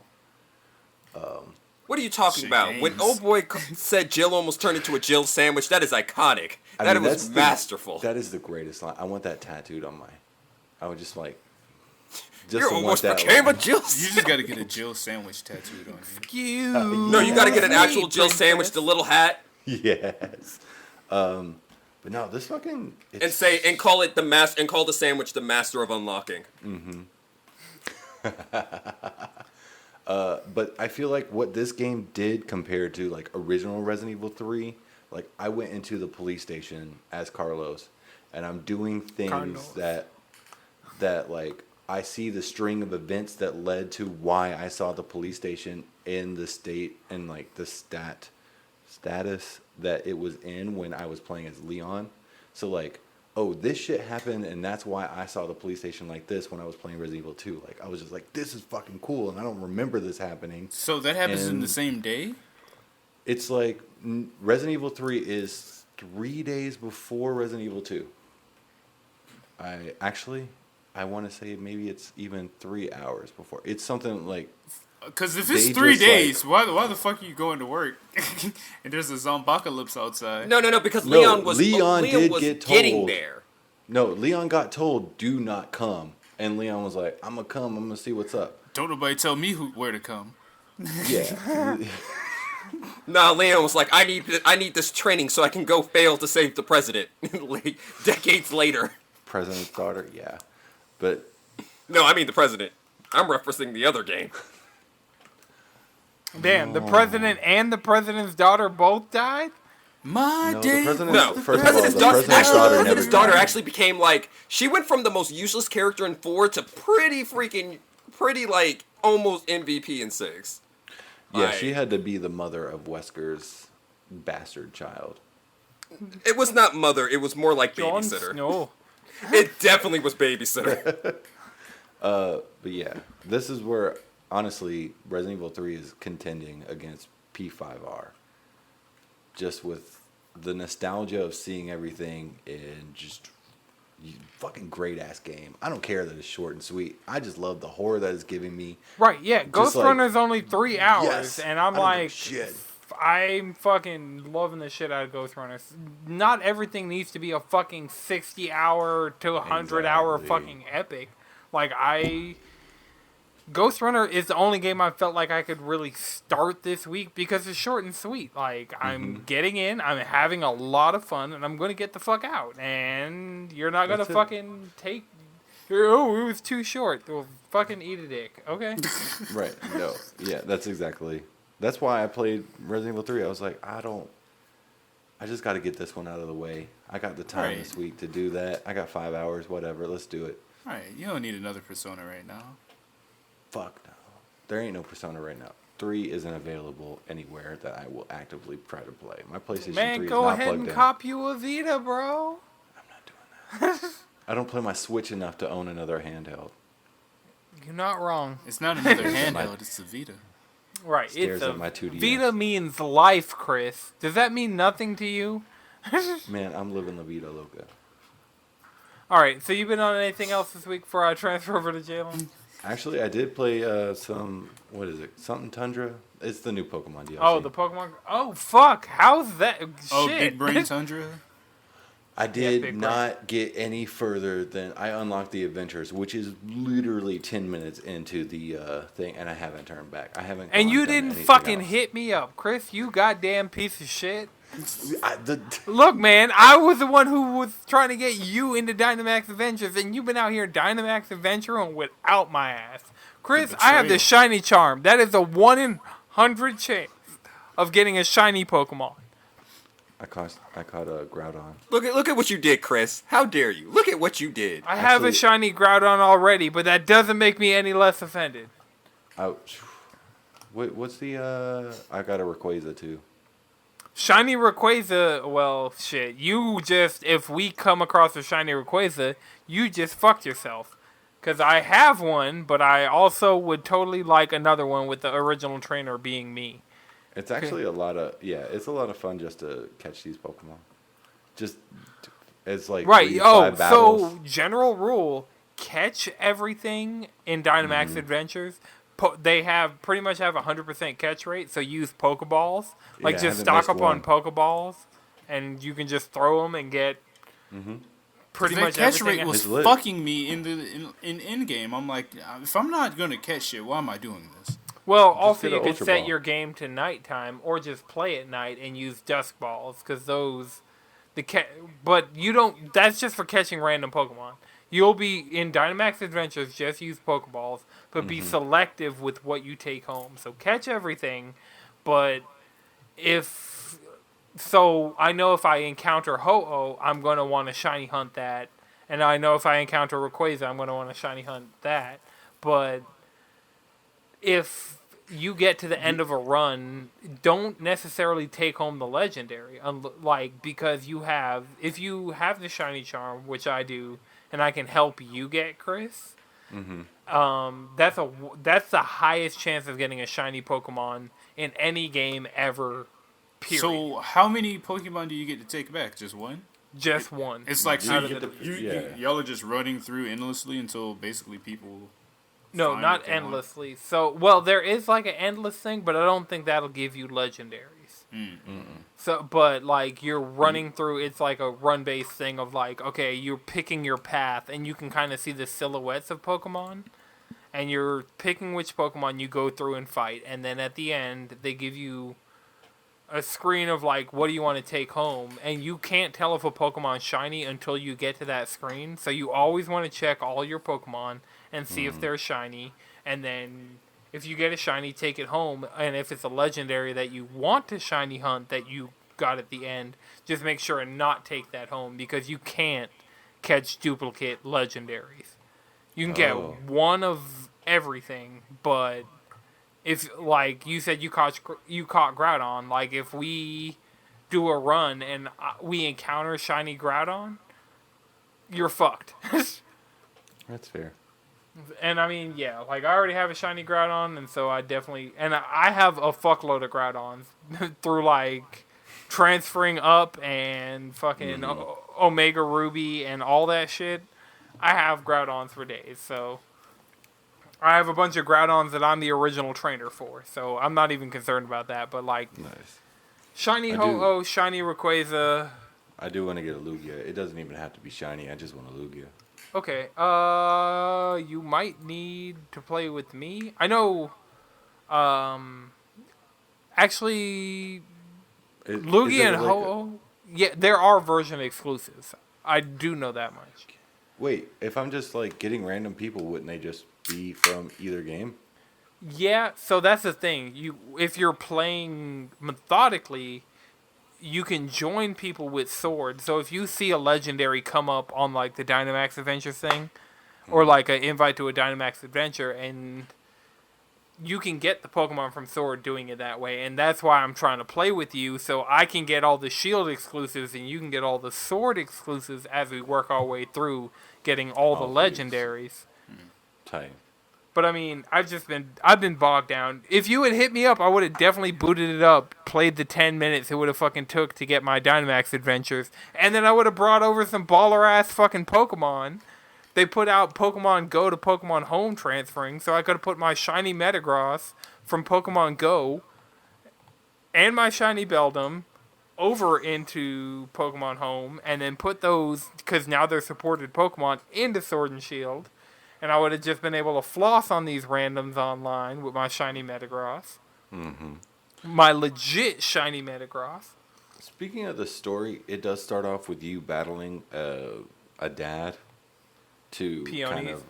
What are you talking Shit, about? When games. old boy said Jill almost turned into a Jill sandwich, that is iconic. I That mean, was that's masterful. That is the greatest line. I want that tattooed on my. I would just like. Just You to want almost that became a line. Jill You sandwich. just gotta get a Jill sandwich tattooed on you. Excuse No, you gotta get an me, actual Jill sandwich, princess. the little hat, Yes. But no, this fucking. It's, and call it and call the sandwich the master of unlocking. But I feel like what this game did compared to like original Resident Evil 3, like I went into the police station as Carlos, and I'm doing things Carlos. that like I see the string of events that led to why I saw the police station in the state and like the status that it was in when I was playing as Leon. So like, oh, this shit happened, and that's why I saw the police station like this when I was playing Resident Evil 2. Like, I was just like, this is fucking cool, and I don't remember this happening. So that happens in And the same day? It's like Resident Evil 3 is 3 days before Resident Evil 2. I want to say maybe it's even 3 hours before. It's something like... Because if it's They 3 just, days, why the fuck are you going to work? And there's a zombocalypse outside. No, because No, Leon was get getting told. there. No, Leon got told, do not come. And Leon was like, I'm going to come. I'm going to see what's up. Don't nobody tell me where to come. Yeah. Nah, Leon was like, I need this training so I can go fail to save the president. Like, decades later. President's daughter, yeah. But No, I mean the president. I'm referencing the other game. Damn, the president and the president's daughter both died? My no, day. the president. No, First the of all, president's the daughter, president's daughter never president's daughter died. actually became like, she went from the most useless character in 4 to pretty like almost MVP in 6. Yeah, Like, she had to be the mother of Wesker's bastard child. it was not mother, it was more like Jon babysitter. Snow. It definitely was babysitter. But yeah, this is where honestly Resident Evil 3 is contending against P5R. Just with the nostalgia of seeing everything and just fucking great ass game. I don't care that it's short and sweet. I just love the horror that it's giving me. Right, yeah. Ghost like- Runner's only 3 hours, Yes, and I'm I don't give a like, shit. I'm fucking loving the shit out of Ghost Runner. Not everything needs to be a fucking 60-hour to 100-hour Exactly. fucking epic. Like, Ghost Runner is the only game I felt like I could really start this week because it's short and sweet. Like, I'm getting in, I'm having a lot of fun, and I'm going to get the fuck out. And you're not going to That's it. fucking take... Oh, it was too short. Well, fucking eat a dick. Okay? Right. No. Yeah, that's why I played Resident Evil 3. I was like, I just got to get this one out of the way. I got the time Right. this week to do that. I got 5 hours, whatever. Let's do it. Alright, you don't need another Persona right now. Fuck no. There ain't no Persona right now. 3 isn't available anywhere that I will actively try to play. My PlayStation 3 Man, is go not ahead plugged and in. cop you a Vita, bro. I'm not doing that. I don't play my Switch enough to own another handheld. You're not wrong. It's not another handheld, it's a Vita. Right, Stares it's a at my 2DS. Vita means life, Chris. Does that mean nothing to you? Man, I'm living La Vida Loca. All right, so you been on anything else this week before I transfer over to Jalen? Actually, I did play some, what is it? Something Tundra? It's the new Pokemon DLC. Oh, the Pokemon. Oh, fuck. How's that? Oh, Shit. Big Brain Tundra? I did Big not get any further than I unlocked the adventures, which is literally 10 minutes into the thing, and I haven't turned back. I haven't. And gone you and done didn't anything fucking else. hit me up, Chris. You goddamn piece of shit. The Look, man, I was the one who was trying to get you into Dynamax Adventures, and you've been out here Dynamax Adventuring without my ass. Chris, I have the betrayal. shiny charm. That is a 1 in 100 chance of getting a shiny Pokemon. I caught a Groudon. Look at what you did, Chris. How dare you? Look at what you did. I have a Actually- shiny Groudon already, but that doesn't make me any less offended. Ouch. Wait, what's the? I got a Rayquaza too. Shiny Rayquaza, well, shit. You just, if we come across a shiny Rayquaza, you just fucked yourself. Because I have one, but I also would totally like another one with the original trainer being me. It's actually it's a lot of fun just to catch these Pokemon. Just, it's like Right, 3 to oh, 5 battles. so general rule, catch everything in Dynamax Adventures. They pretty much have 100% catch rate, so use Pokeballs. Like, Yeah, I just haven't stock missed up on one. Pokeballs, and you can just throw them and get pretty That much catch everything. rate was It's lit. fucking me in game. I'm like, if I'm not gonna catch shit, why am I doing this? Well, also get you an could Ultra set Ball. your game to nighttime, or just play at night and use Dusk Balls, because those, but you don't. That's just for catching random Pokemon. You'll be in Dynamax Adventures. Just use Pokeballs, but be selective with what you take home. So catch everything, but I know if I encounter Ho-Oh, I'm gonna want to shiny hunt that, and I know if I encounter Rayquaza, I'm gonna want to shiny hunt that, but if you get to the end of a run, don't necessarily take home the legendary. Like, because if you have the shiny charm, which I do, and I can help you get Chris, that's the highest chance of getting a shiny Pokemon in any game ever. Period. So, how many Pokemon do you get to take back? Just one? Just one. It's like You get the- y'all are just running through endlessly until basically people. No, find not what they want? endlessly. So, well, there is like an endless thing, but I don't think that'll give you legendaries. So, but like you're running through, it's like a run-based thing of like, okay, you're picking your path, and you can kind of see the silhouettes of Pokemon, and you're picking which Pokemon you go through and fight, and then at the end they give you a screen of like, what do you want to take home, and you can't tell if a Pokemon's shiny until you get to that screen. So you always want to check all your Pokemon and see if they're shiny, and then if you get a shiny, take it home, and if it's a legendary that you want to shiny hunt that you got at the end, just make sure and not take that home, because you can't catch duplicate legendaries. You can get one of everything, but if, like you said, you caught Groudon, like if we do a run and we encounter shiny Groudon, you're fucked. That's fair. And I mean, yeah, like I already have a shiny Groudon, and so I definitely, and I have a fuckload of Groudons through like transferring up and fucking Omega Ruby and all that shit. I have Groudons for days, so I have a bunch of Groudons that I'm the original trainer for, so I'm not even concerned about that. But like, Nice. shiny Ho-Oh, shiny Rayquaza. I do want to get a Lugia. It doesn't even have to be shiny. I just want a Lugia. Okay, you might need to play with me. I know, actually, Lugia and Ho-Oh, yeah, there are version exclusives. I do know that much. Wait, if I'm just like getting random people, wouldn't they just be from either game? Yeah, so that's the thing. If you're playing methodically, you can join people with swords. So if you see a legendary come up on like the Dynamax Adventure thing, or like an invite to a Dynamax Adventure, and you can get the Pokemon from Sword doing it that way, and that's why I'm trying to play with you, so I can get all the Shield exclusives and you can get all the Sword exclusives as we work our way through getting all the legendaries. Tight. But I mean, I've been bogged down. If you had hit me up, I would have definitely booted it up, played the 10 minutes it would have fucking took to get my Dynamax Adventures, and then I would have brought over some baller ass fucking Pokemon. They put out Pokemon Go to Pokemon Home transferring, so I could have put my shiny Metagross from Pokemon Go and my shiny Beldum over into Pokemon Home, and then put those, because now they're supported Pokemon, into Sword and Shield. And I would have just been able to floss on these randoms online with my shiny Metagross. My legit shiny Metagross. Speaking of the story, it does start off with you battling a dad to Peonies. kind of...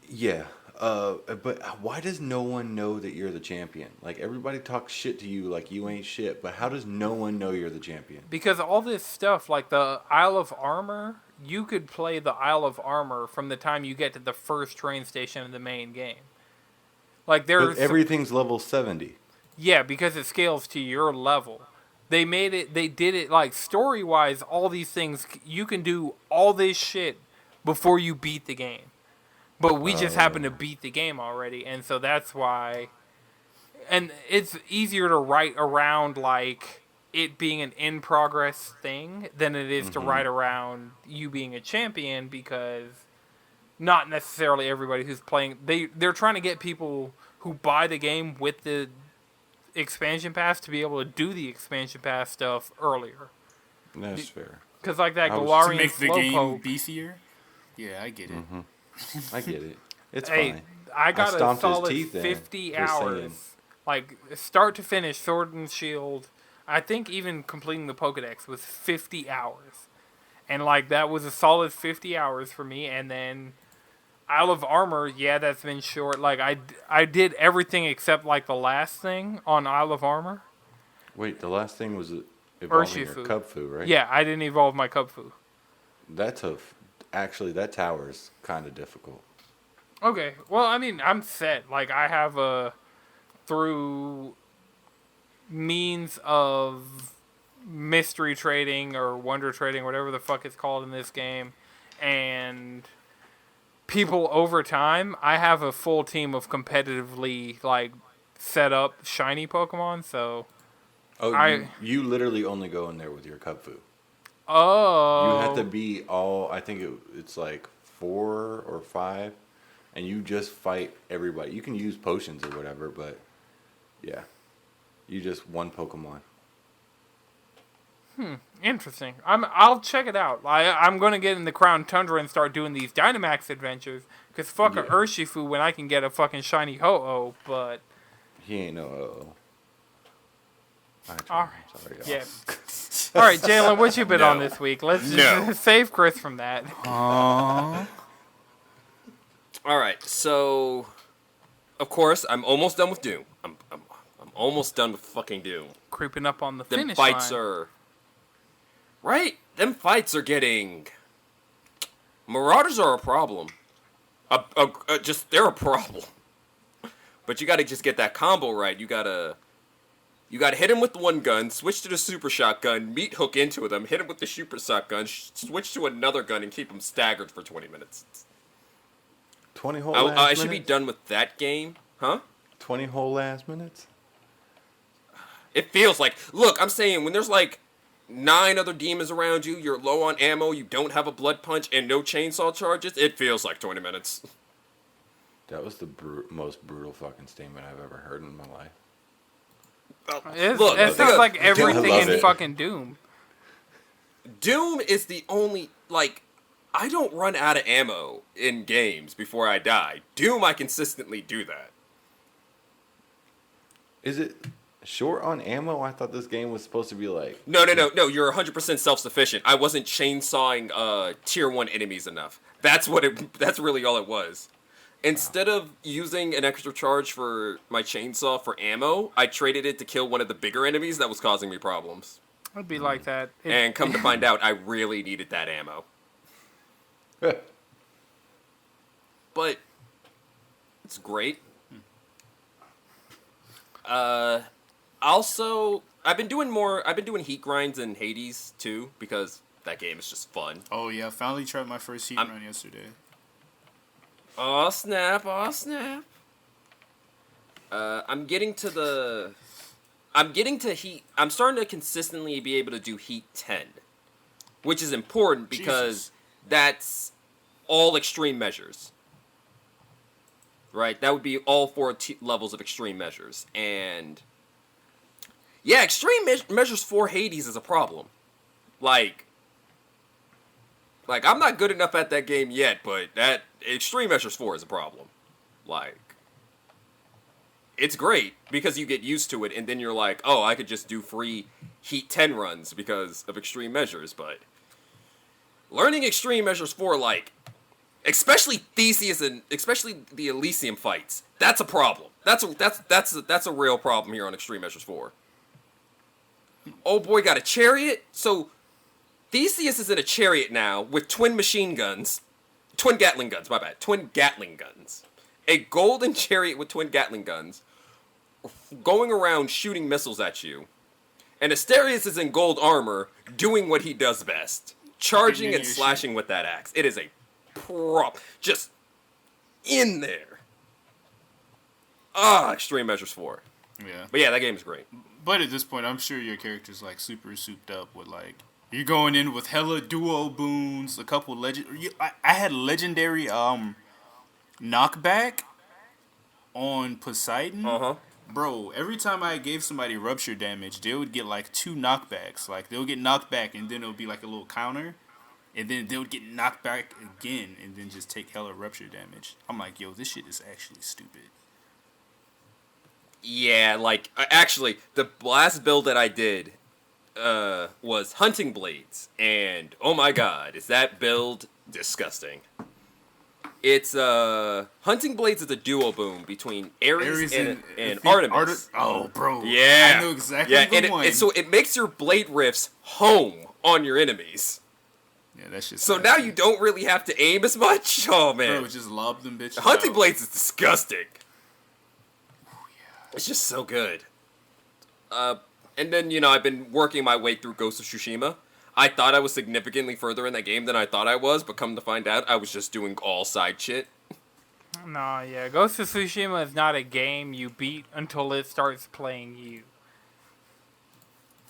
yeah. But why does no one know that you're the champion? Like, everybody talks shit to you like you ain't shit, but how does no one know you're the champion? Because all this stuff, like the Isle of Armor, you could play the Isle of Armor from the time you get to the first train station in the main game. Like But everything's level 70. Yeah, because it scales to your level. They did it like story-wise, all these things, you can do all this shit before you beat the game. But we just happen to beat the game already, and so that's why. And it's easier to write around like it being an in-progress thing than it is to write around you being a champion, because not necessarily everybody who's playing, they're trying to get people who buy the game with the expansion pass to be able to do the expansion pass stuff earlier. That's fair. Because like that To Galarian make the game Slowpoke, beefier? Yeah, I get it. I get it. It's hey, fine. I got a stomped his solid teeth in, 50 just hours. saying. Like, start to finish, Sword and Shield. I think even completing the Pokedex was 50 hours. And, like, that was a solid 50 hours for me. And then Isle of Armor, yeah, that's been short. Like, I did everything except, like, the last thing on Isle of Armor. Wait, the last thing was evolving your Urshifu. Cubfu, right? Yeah, I didn't evolve my Cubfu. Actually, that tower is kind of difficult. Okay. Well, I mean, I'm set. Like, I have through means of mystery trading or wonder trading, whatever the fuck it's called in this game, and people over time, I have a full team of competitively, like, set up shiny Pokemon, so Oh, I... you literally only go in there with your Cubfu. You have to Oh. be all. I think it's like 4 or 5, and you just fight everybody. You can use potions or whatever, but yeah, you just one Pokemon. Interesting. I'll check it out. I'm gonna get in the Crown Tundra and start doing these Dynamax adventures. Cause fuck a Yeah. Urshifu when I can get a fucking shiny Ho-Oh. But He ain't no. all right, Sorry, y'all. yeah. All right, Jalen, what you been on No. this week? Let's No. just save Chris from that. All right, so of course I'm almost done with Doom. I'm almost done with fucking Doom. Creeping up on the Them finish fights line. are right. Them fights are getting. Marauders are a problem. Just they're a problem. But you got to just get that combo right. You gotta hit him with the one gun, switch to the super shotgun, meat hook into them, hit him with the super shotgun, switch to another gun, and keep him staggered for 20 minutes. 20 whole. I should be done with that game, huh? 20 whole last minutes. It feels like. Look, I'm saying when there's like 9 other demons around you, you're low on ammo, you don't have a blood punch, and no chainsaw charges. It feels like 20 minutes. That was the most brutal fucking statement I've ever heard in my life. Look, It sounds like everything love in it. fucking Doom. Doom is the only, like, I don't run out of ammo in games before I die. Doom, I consistently do that. Is it short on ammo? I thought this game was supposed to be like. No, you're 100% self-sufficient. I wasn't chainsawing tier 1 enemies enough. That's really all it was. Instead of using an extra charge for my chainsaw for ammo, I traded it to kill one of the bigger enemies that was causing me problems. It'd be like that. And come to find out, I really needed that ammo. But it's great. Also, I've been doing heat grinds in Hades too because that game is just fun. Oh yeah, I finally tried my first heat run yesterday. Oh snap! I'm getting to heat. I'm starting to consistently be able to do heat 10, which is important because Jesus. that's all extreme measures. Right? That would be all 4 levels of extreme measures. And yeah, extreme measures for Hades is a problem. Like I'm not good enough at that game yet, but that Extreme Measures 4 is a problem. Like, it's great because you get used to it, and then you're like, oh, I could just do free Heat 10 runs because of Extreme Measures, but learning Extreme Measures 4, like, especially Theseus and especially the Elysium fights, that's a problem. That's a real problem here on Extreme Measures 4. Oh boy got a chariot, so Theseus is in a chariot now with twin Gatling guns. A golden chariot with twin Gatling guns going around shooting missiles at you. And Asterius is in gold armor doing what he does best. Charging and slashing with that axe. It is a prop. Just in there. Extreme Measures 4. Yeah. But yeah, that game is great. But at this point, I'm sure your character's like super souped up with like you're going in with hella duo boons, a couple I had legendary knockback on Poseidon. Uh-huh. Bro, every time I gave somebody rupture damage, they would get like 2 knockbacks. Like they'll get knocked back and then it'll be like a little counter. And then they would get knocked back again and then just take hella rupture damage. I'm like, yo, this shit is actually stupid. Yeah, like, actually, the last build that I did was Hunting Blades, and oh my god, is that build disgusting. It's, Hunting Blades is a duo boom between Ares and Artemis. Oh, bro. Yeah. I know exactly the one. So it makes your blade riffs home on your enemies. Yeah, that shit's So nasty. now you don't really have to aim as much? Oh, man. Bro, just lob them bitches Hunting out. Blades is disgusting. It's just so good. And then, I've been working my way through Ghost of Tsushima. I thought I was significantly further in that game than I thought I was, but come to find out, I was just doing all side shit. No, yeah. Ghost of Tsushima is not a game you beat until it starts playing you.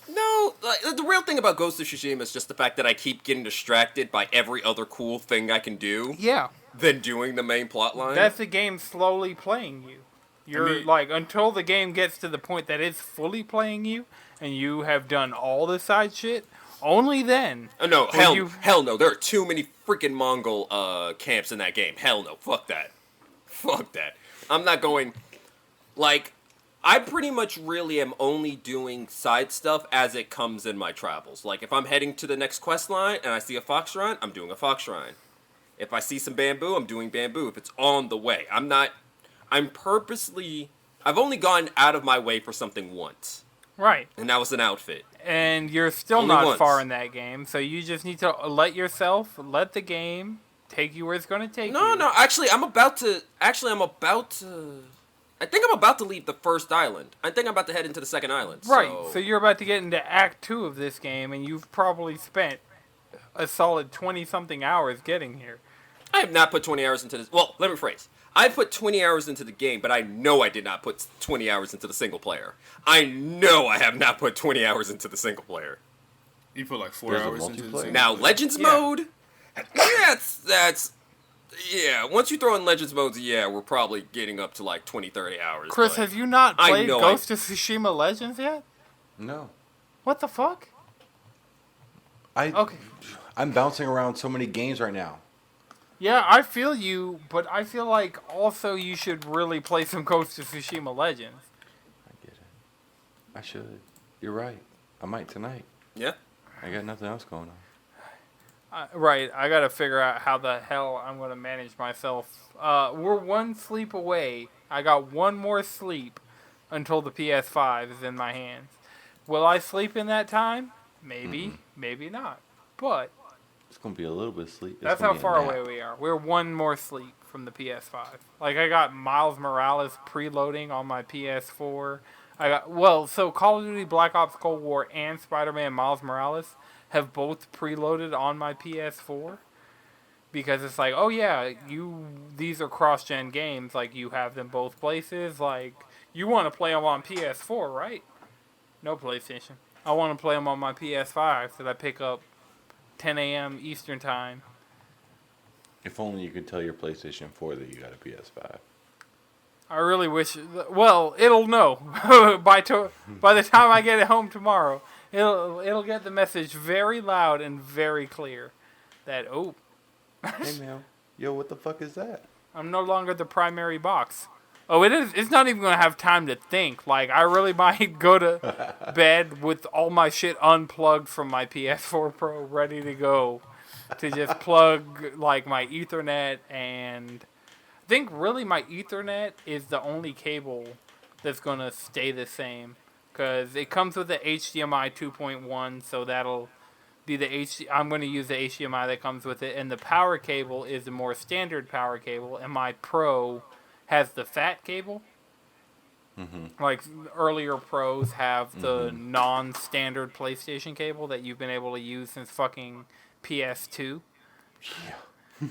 No, the real thing about Ghost of Tsushima is just the fact that I keep getting distracted by every other cool thing I can do Yeah. than doing the main plot line. That's the game slowly playing you. You're until the game gets to the point that it's fully playing you and you have done all the side shit, only then. Oh, no, hell no. There are too many freaking Mongol camps in that game. Hell no. Fuck that. Fuck that. I'm not going... I pretty much really am only doing side stuff as it comes in my travels. Like, if I'm heading to the next quest line and I see a fox shrine, I'm doing a fox shrine. If I see some bamboo, I'm doing bamboo. If it's on the way. I've only gone out of my way for something once. Right. And that was an outfit. And you're still Only not once. far in that game, so you just need to let the game take you where it's going to take you. No, actually, I'm about to I think I'm about to leave the first island. I think I'm about to head into the second island. Right, so you're about to get into Act 2 of this game, and you've probably spent a solid 20-something hours getting here. I have not put 20 hours into this. Well, let me rephrase. I put 20 hours into the game, but I know I did not put 20 hours into the single player. I know I have not put 20 hours into the single player. You put like 4 There's a hours into multiplayer. the single Now, player. Legends mode, yeah, once you throw in Legends modes, yeah, we're probably getting up to like 20, 30 hours. Chris, but have you not I played know Ghost of Tsushima Legends yet? No. What the fuck? Okay. I'm bouncing around so many games right now. Yeah, I feel you, but I feel like also you should really play some Ghost of Tsushima Legends. I get it. I should. You're right. I might tonight. Yeah. I got nothing else going on. Right, I gotta figure out how the hell I'm gonna manage myself. We're one sleep away. I got one more sleep until the PS5 is in my hands. Will I sleep in that time? Maybe, maybe not. But It's going to be a little bit of sleep. that's how far away we are. We're one more sleep from the PS5. Like, I got Miles Morales preloading on my PS4. So Call of Duty Black Ops Cold War and Spider-Man Miles Morales have both preloaded on my PS4. Because it's like, oh yeah, these are cross-gen games. Like, you have them both places. Like, you want to play them on PS4, right? No PlayStation. I want to play them on my PS5 so that I pick up 10 a.m. Eastern Time. If only you could tell your PlayStation 4 that you got a PS5. I really wish... Well, it'll know. by the time I get it home tomorrow, it'll get the message very loud and very clear that, oh... Hey, man. Yo, what the fuck is that? I'm no longer the primary box. Oh, it is. It's not even going to have time to think. Like, I really might go to bed with all my shit unplugged from my PS4 Pro, ready to go. To just plug, like, my Ethernet, and I think really my Ethernet is the only cable that's going to stay the same. Because it comes with the HDMI 2.1, so that'll be I'm going to use the HDMI that comes with it. And the power cable is the more standard power cable, and my Pro has the fat cable. Mm-hmm. Like, earlier Pros have the non-standard PlayStation cable that you've been able to use since fucking PS2. Yeah.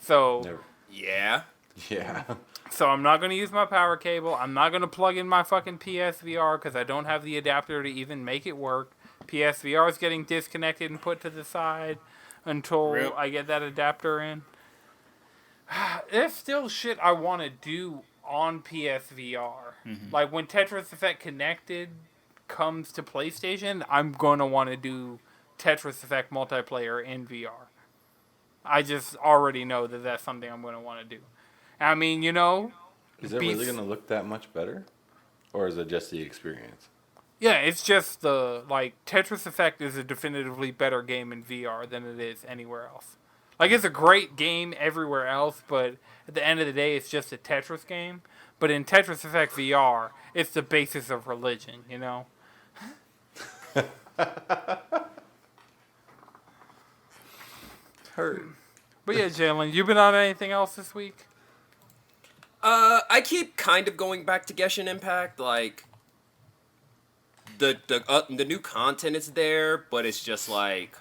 So... Never. Yeah. Yeah. So I'm not going to use my power cable. I'm not going to plug in my fucking PSVR because I don't have the adapter to even make it work. PSVR is getting disconnected and put to the side until I get that adapter in. There's still shit I want to do on PSVR. Mm-hmm. Like, when Tetris Effect Connected comes to PlayStation, I'm going to want to do Tetris Effect multiplayer in VR. I just already know that that's something I'm going to want to do. I mean, you know... Is it really going to look that much better? Or is it just the experience? Yeah, it's just Tetris Effect is a definitively better game in VR than it is anywhere else. Like, it's a great game everywhere else, but at the end of the day, it's just a Tetris game. But in Tetris Effect VR, it's the basis of religion, you know? Hurt. But yeah, Jalen, you been on anything else this week? I keep kind of going back to Genshin Impact. Like the new content is there, but it's just like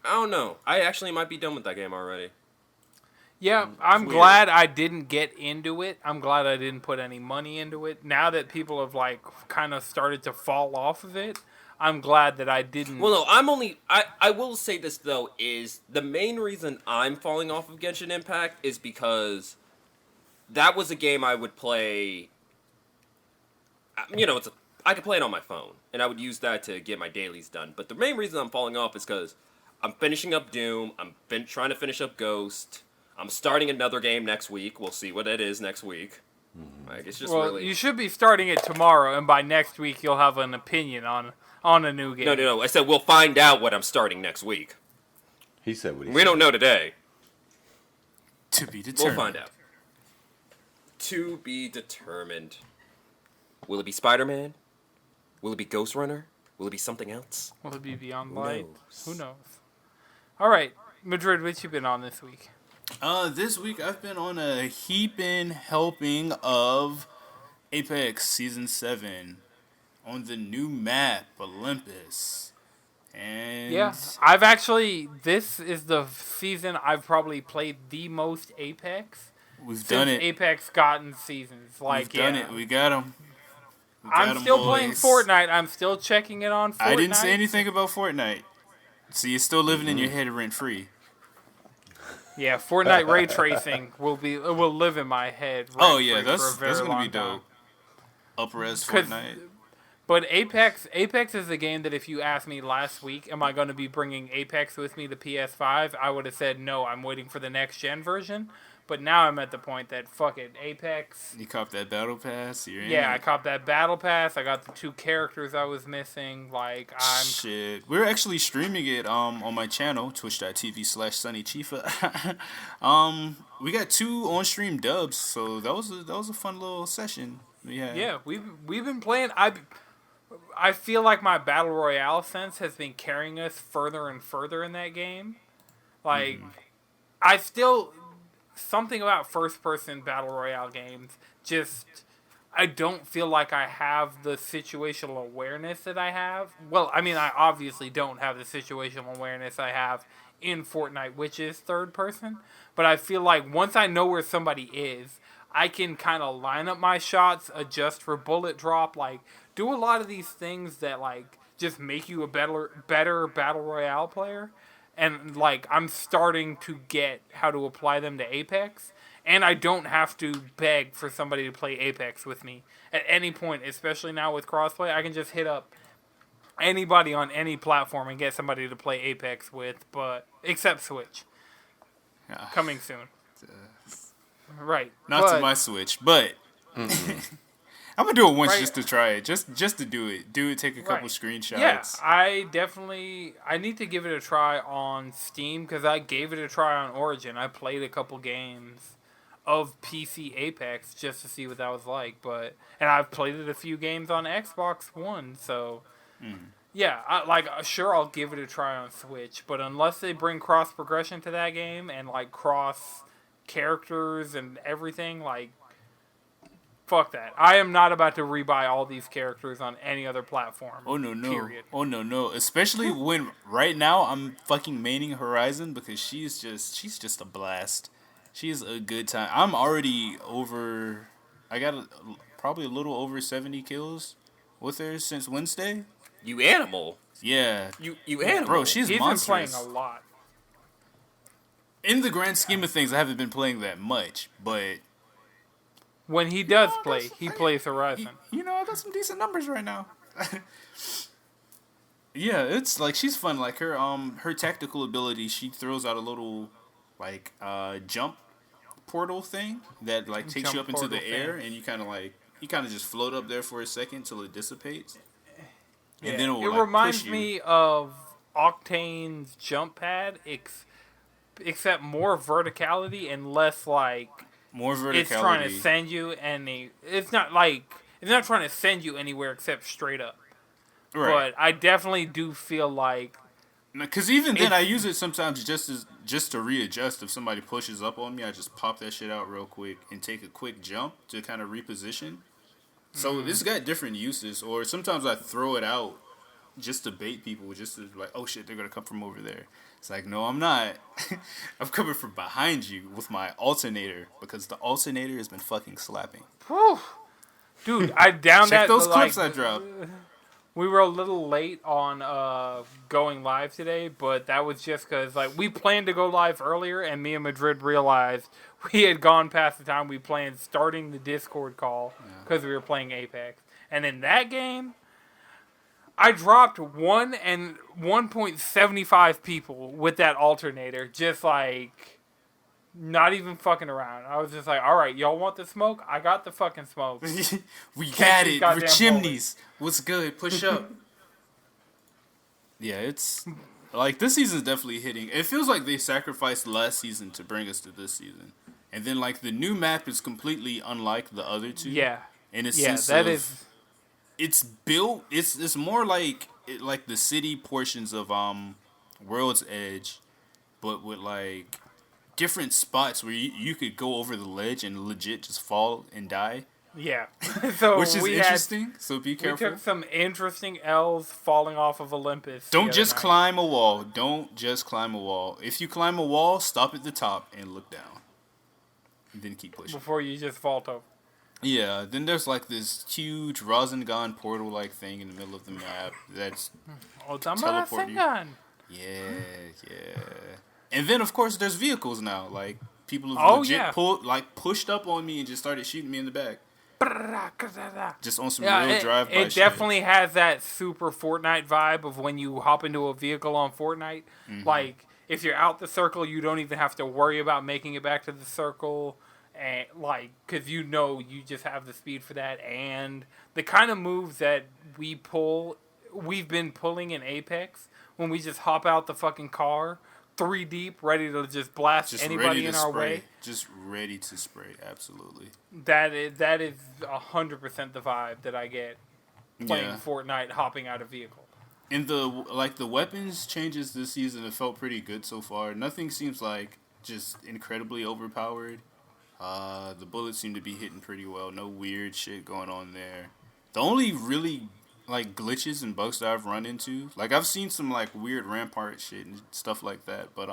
I don't know. I actually might be done with that game already. Yeah, I'm Weird. glad I didn't get into it. I'm glad I didn't put any money into it. Now that people have like kind of started to fall off of it, I'm glad that I didn't. Well, no, I'm only. I will say this though is the main reason I'm falling off of Genshin Impact is because that was a game I would play. You know, I could play it on my phone, and I would use that to get my dailies done. But the main reason I'm falling off is because I'm finishing up Doom. I'm trying to finish up Ghost. I'm starting another game next week. We'll see what it is next week. Like it's just really. You should be starting it tomorrow, and by next week you'll have an opinion on a new game. No. I said we'll find out what I'm starting next week. He said what he said. We don't know today. To be determined. We'll find out. To be determined. Will it be Spider-Man? Will it be GhostRunner? Will it be something else? Will it be Beyond Who Light? knows? Who knows? All right, Madrid, what you been on this week? This week I've been on a heaping helping of Apex Season 7 on the new map, Olympus. And Yeah, this is the season I've probably played the most Apex. we've done since it. Apex gotten seasons. Like, We've done yeah. it. We got them. I'm still playing Fortnite. I'm still checking it on Fortnite. I didn't say anything about Fortnite. So you're still living in your head rent free. Yeah, Fortnite ray tracing will live in my head. Oh yeah, rent-free for a that's very gonna long be time. dope. Up-res 'Cause- Fortnite. But Apex is a game that if you asked me last week, am I going to be bringing Apex with me to PS5, I would have said no. I'm waiting for the next gen version. But now I'm at the point that fuck it, Apex. You cop that battle pass. You're in Yeah, I it. copped that battle pass. I got the 2 characters I was missing. Like Shit, we're actually streaming it on my channel, twitch.tv/sunnychifa. We got 2 on-stream dubs, so that was a fun little session. Yeah, we've been playing. I feel like my battle royale sense has been carrying us further and further in that game. Like, I still something about first person battle royale games. Just I don't feel like I have the situational awareness that I have. Well, I mean, I obviously don't have the situational awareness I have in Fortnite, which is third person. But I feel like once I know where somebody is, I can kind of line up my shots, adjust for bullet drop, like do a lot of these things that like just make you a better battle royale player. And like I'm starting to get how to apply them to Apex, and I don't have to beg for somebody to play Apex with me at any point, especially now with crossplay. I can just hit up anybody on any platform and get somebody to play Apex with, but except Switch. Coming soon. Right. Not to my Switch, but I'm gonna do it once Right. just to try it, just to do it. Take a couple Right. screenshots. Yeah, I need to give it a try on Steam because I gave it a try on Origin. I played a couple games of PC Apex just to see what that was like, and I've played it a few games on Xbox One, so yeah, sure I'll give it a try on Switch, but unless they bring cross progression to that game and like cross characters and everything, like fuck that. I am not about to rebuy all these characters on any other platform. Oh no. Period. Oh no. Especially when right now I'm fucking maining Horizon because she's just a blast. She's a good time. I'm already over. I got probably a little over 70 kills with her since Wednesday. You animal. Yeah. You animal. Bro, she's He's monstrous. been playing a lot. In the grand scheme of things, I haven't been playing that much, but When he does play, he plays Horizon. I got some decent numbers right now. Yeah, it's like she's fun. Like her tactical ability, she throws out a little like jump portal thing that like takes you Jump up into the portal air, thing. and you kind of just float up there for a second till it dissipates. Yeah. And then it will, It like, reminds push you. me of Octane's jump pad, except more verticality and less like More verticality. it's trying to send you it's not trying to send you anywhere except straight up. Right. But I definitely do feel like Because even then, I use it sometimes just to readjust. If somebody pushes up on me, I just pop that shit out real quick and take a quick jump to kind of reposition. So it's got different uses. Or sometimes I throw it out just to bait people, just to like, oh shit, they're gonna come from over there. It's like, no, I'm not. I'm coming from behind you with my alternator because the alternator has been fucking slapping. Whew. Dude, I downed Check that. those clips I dropped. We were a little late on going live today, but that was just because like we planned to go live earlier, and me and Madrid realized we had gone past the time we planned starting the Discord call because we were playing Apex. And in that game, I dropped 1.75 people with that alternator, just like not even fucking around. I was just like, all right, y'all want the smoke? I got the fucking smoke. We got it. We're chimneys. What's good? Push up. Yeah, it's like this season's definitely hitting. It feels like they sacrificed last season to bring us to this season. And then like the new map is completely unlike the other two. Yeah. In a sense that of, is. It's built. It's more like the city portions of World's Edge, but with like different spots where you could go over the ledge and legit just fall and die. Yeah. So which is interesting. So be careful. We took some interesting L's falling off of Olympus. Don't just climb a wall. Don't just climb a wall. If you climb a wall, stop at the top and look down. And then keep pushing. Before you just vault over. Yeah, then there's like this huge Rasengan portal-like thing in the middle of the map that's teleport you. Yeah. And then, of course, there's vehicles now. Like, people have pushed up on me and just started shooting me in the back. Just on some real drive-by shit. It definitely has that super Fortnite vibe of when you hop into a vehicle on Fortnite. Mm-hmm. Like, if you're out the circle, you don't even have to worry about making it back to the circle. And like, because you just have the speed for that, and the kind of moves that we've been pulling in Apex when we just hop out the fucking car, 3 deep, ready to just blast anybody in our way. Just ready to spray, absolutely. That is 100% the vibe that I get playing Fortnite, hopping out of vehicle. And the weapons changes this season have felt pretty good so far. Nothing seems like just incredibly overpowered. The bullets seem to be hitting pretty well. No weird shit going on there. The only really like glitches and bugs that I've run into, like I've seen some like weird Rampart shit and stuff like that, but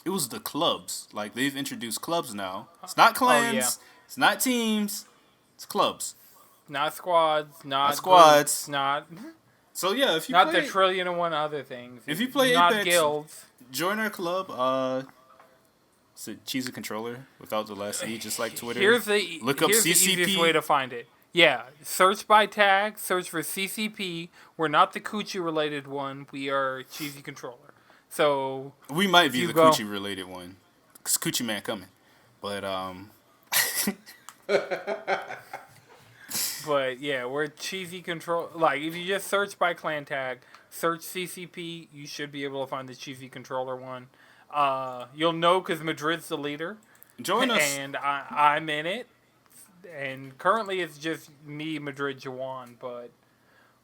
it was the clubs. Like they've introduced clubs now. It's not clans. It's not teams. It's clubs. Not squads. Not squads. Groups, not. So yeah, if you not the 1,000,001 other things. If you play not Apex, guilds, join our club. So choose a controller without the last E, just like Twitter. Here's the easiest way to find it. Yeah, search by tag, search for CCP. We're not the Coochie related one. We are Cheesy Controller. So we might be the Coochie related one. Cause Coochie Man coming, but But yeah, we're Cheesy Control. Like if you just search by clan tag, search CCP, you should be able to find the Cheesy Controller one. You'll know because Madrid's the leader. Join us. And I'm in it. And currently it's just me, Madrid, Jawan, but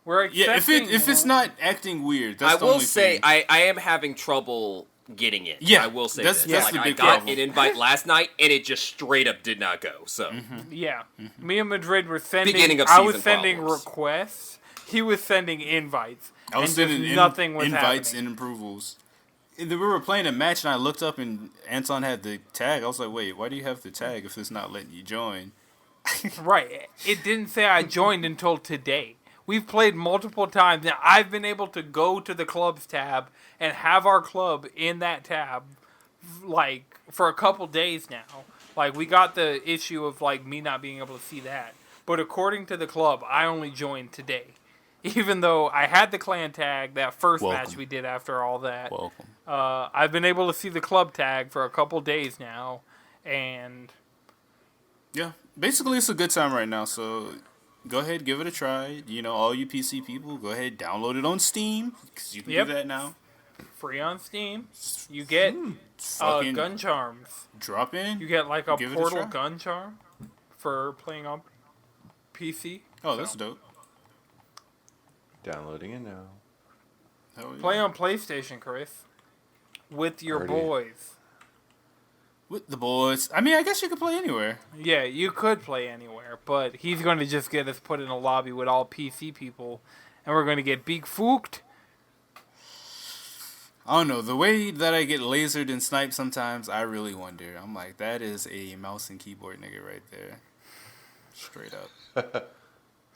we're accepting... Yeah, if it's not acting weird, that's the only thing. I am having trouble getting in. Yeah, I will say that's the big problem. I got an invite last night, and it just straight up did not go, so... Mm-hmm. Yeah. Mm-hmm. Me and Madrid were sending... I was sending requests. He was sending invites. I was sending nothing was invites happening. and approvals. And then we were playing a match, and I looked up, and Anton had the tag. I was like, wait, why do you have the tag if it's not letting you join? Right. It didn't say I joined until today. We've played multiple times. Now, I've been able to go to the clubs tab and have our club in that tab, like, for a couple days now. Like, we got the issue of, like, me not being able to see that. But according to the club, I only joined today. Even though I had the clan tag that first match we did after all that. Welcome. I've been able to see the club tag for a couple days now. And... yeah, basically it's a good time right now, so go ahead, give it a try. You know, all you PC people, go ahead, download it on Steam, because you can do that now. Free on Steam. You get gun charms. Drop in. You get like a portal gun charm for playing on PC. Oh, that's dope. Downloading it now. Hell yeah. Play on PlayStation, Chris. With your Already. boys. With the boys. I mean, I guess you could play anywhere. Yeah, you could play anywhere, but he's going to just get us put in a lobby with all PC people, and we're going to get big fooked. I don't know. The way that I get lasered and sniped sometimes, I really wonder. I'm like, that is a mouse and keyboard nigga right there. Straight up.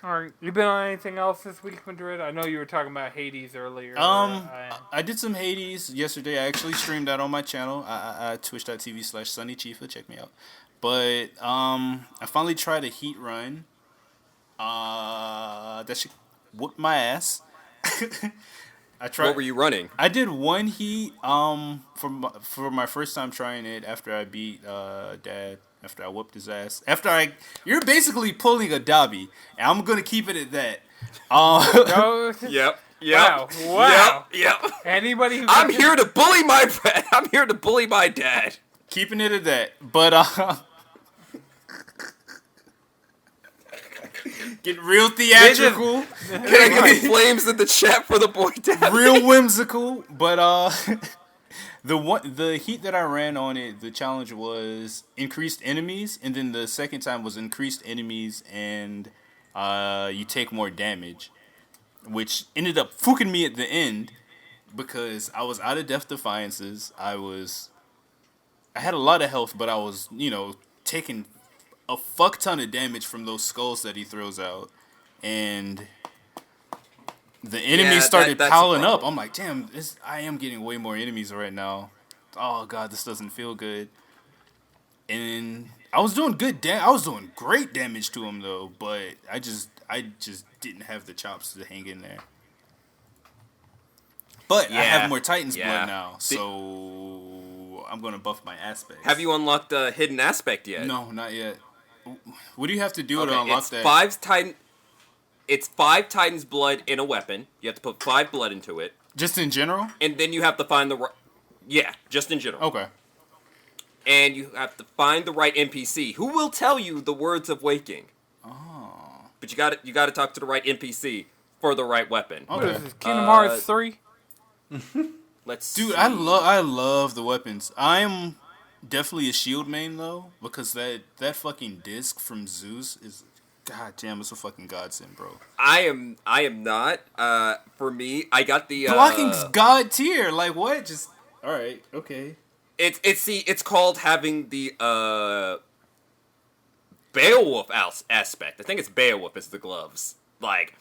All right, you been on anything else this week, Madrid? I know you were talking about Hades earlier. I did some Hades yesterday. I actually streamed that on my channel. Twitch.tv/SunnyChifa. Check me out. But I finally tried a heat run. That shit whooped my ass. I tried. What were you running? I did one heat for my first time trying it after I beat Dad. After I whooped his ass. You're basically pulling a Dobby, and I'm gonna keep it at that. No, Yep. Wow. Yep. Anybody who I'm here to bully my friend. I'm here to bully my dad. Keeping it at that. But getting real theatrical. Can I get flames in the chat for the boy dad? Real whimsical. But the heat that I ran on it, the challenge was increased enemies, and then the second time was increased enemies and you take more damage, which ended up fooking me at the end because I was out of Death Defiances. I had a lot of health, but I was, taking a fuck ton of damage from those skulls that he throws out, and the enemies started that's piling a up. problem. I'm like, damn, I am getting way more enemies right now. Oh god, this doesn't feel good. And I was doing I was doing great damage to him though, but I just didn't have the chops to hang in there. But I have more Titan's blood now, so I'm gonna buff my aspects. Have you unlocked the hidden aspect yet? No, not yet. What do you have to do to unlock it's that? It's 5 Titan's blood in a weapon. You have to put 5 blood into it. Just in general? And then you have to find the right... Yeah, just in general. Okay. And you have to find the right NPC who will tell you the words of waking. Oh. But you got to talk to the right NPC for the right weapon. What is this, Kingdom Hearts 3? Let's Dude, see. I love the weapons. I'm definitely a shield main though, because that fucking disc from Zeus is, god damn, it's a fucking godsend, bro. I am not. For me, I got the Blocking's god tier. Like what? Just all right, okay. It's called having the Beowulf aspect. I think it's Beowulf is the gloves. Like,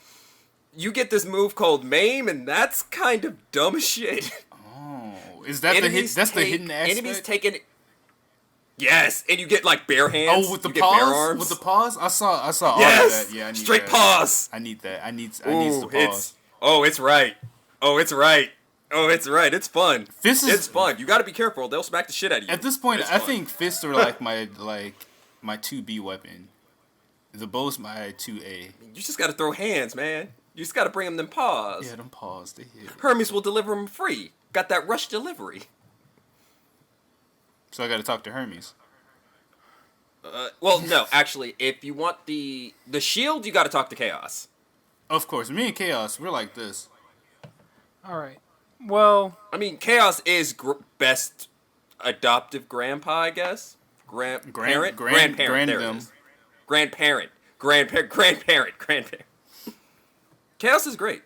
you get this move called Maim, and that's kind of dumb as shit. Oh, is that the hidden aspect? Enemies taking. Yes, and you get like bare hands. Oh, with the you get bare paws? arms. With the paws? I saw Yes! all of that. Yeah, I need Straight that. paws. I need that. I need the paws. It's right. It's fun. It's fun. You got to be careful. They'll smack the shit out of you. At this point, It's I fun. think fists are like my 2B weapon. The bow's my 2A. You just got to throw hands, man. You just got to bring them paws. Yeah, them paws, they hit. Hermes will deliver them free. Got that rush delivery. So I got to talk to Hermes. Well, no, actually, if you want the shield, you got to talk to Chaos. Of course, me and Chaos, we're like this. All right. Well, I mean, Chaos is best adoptive grandpa, I guess. Grandparent. There it is. Grandparent. Chaos is great.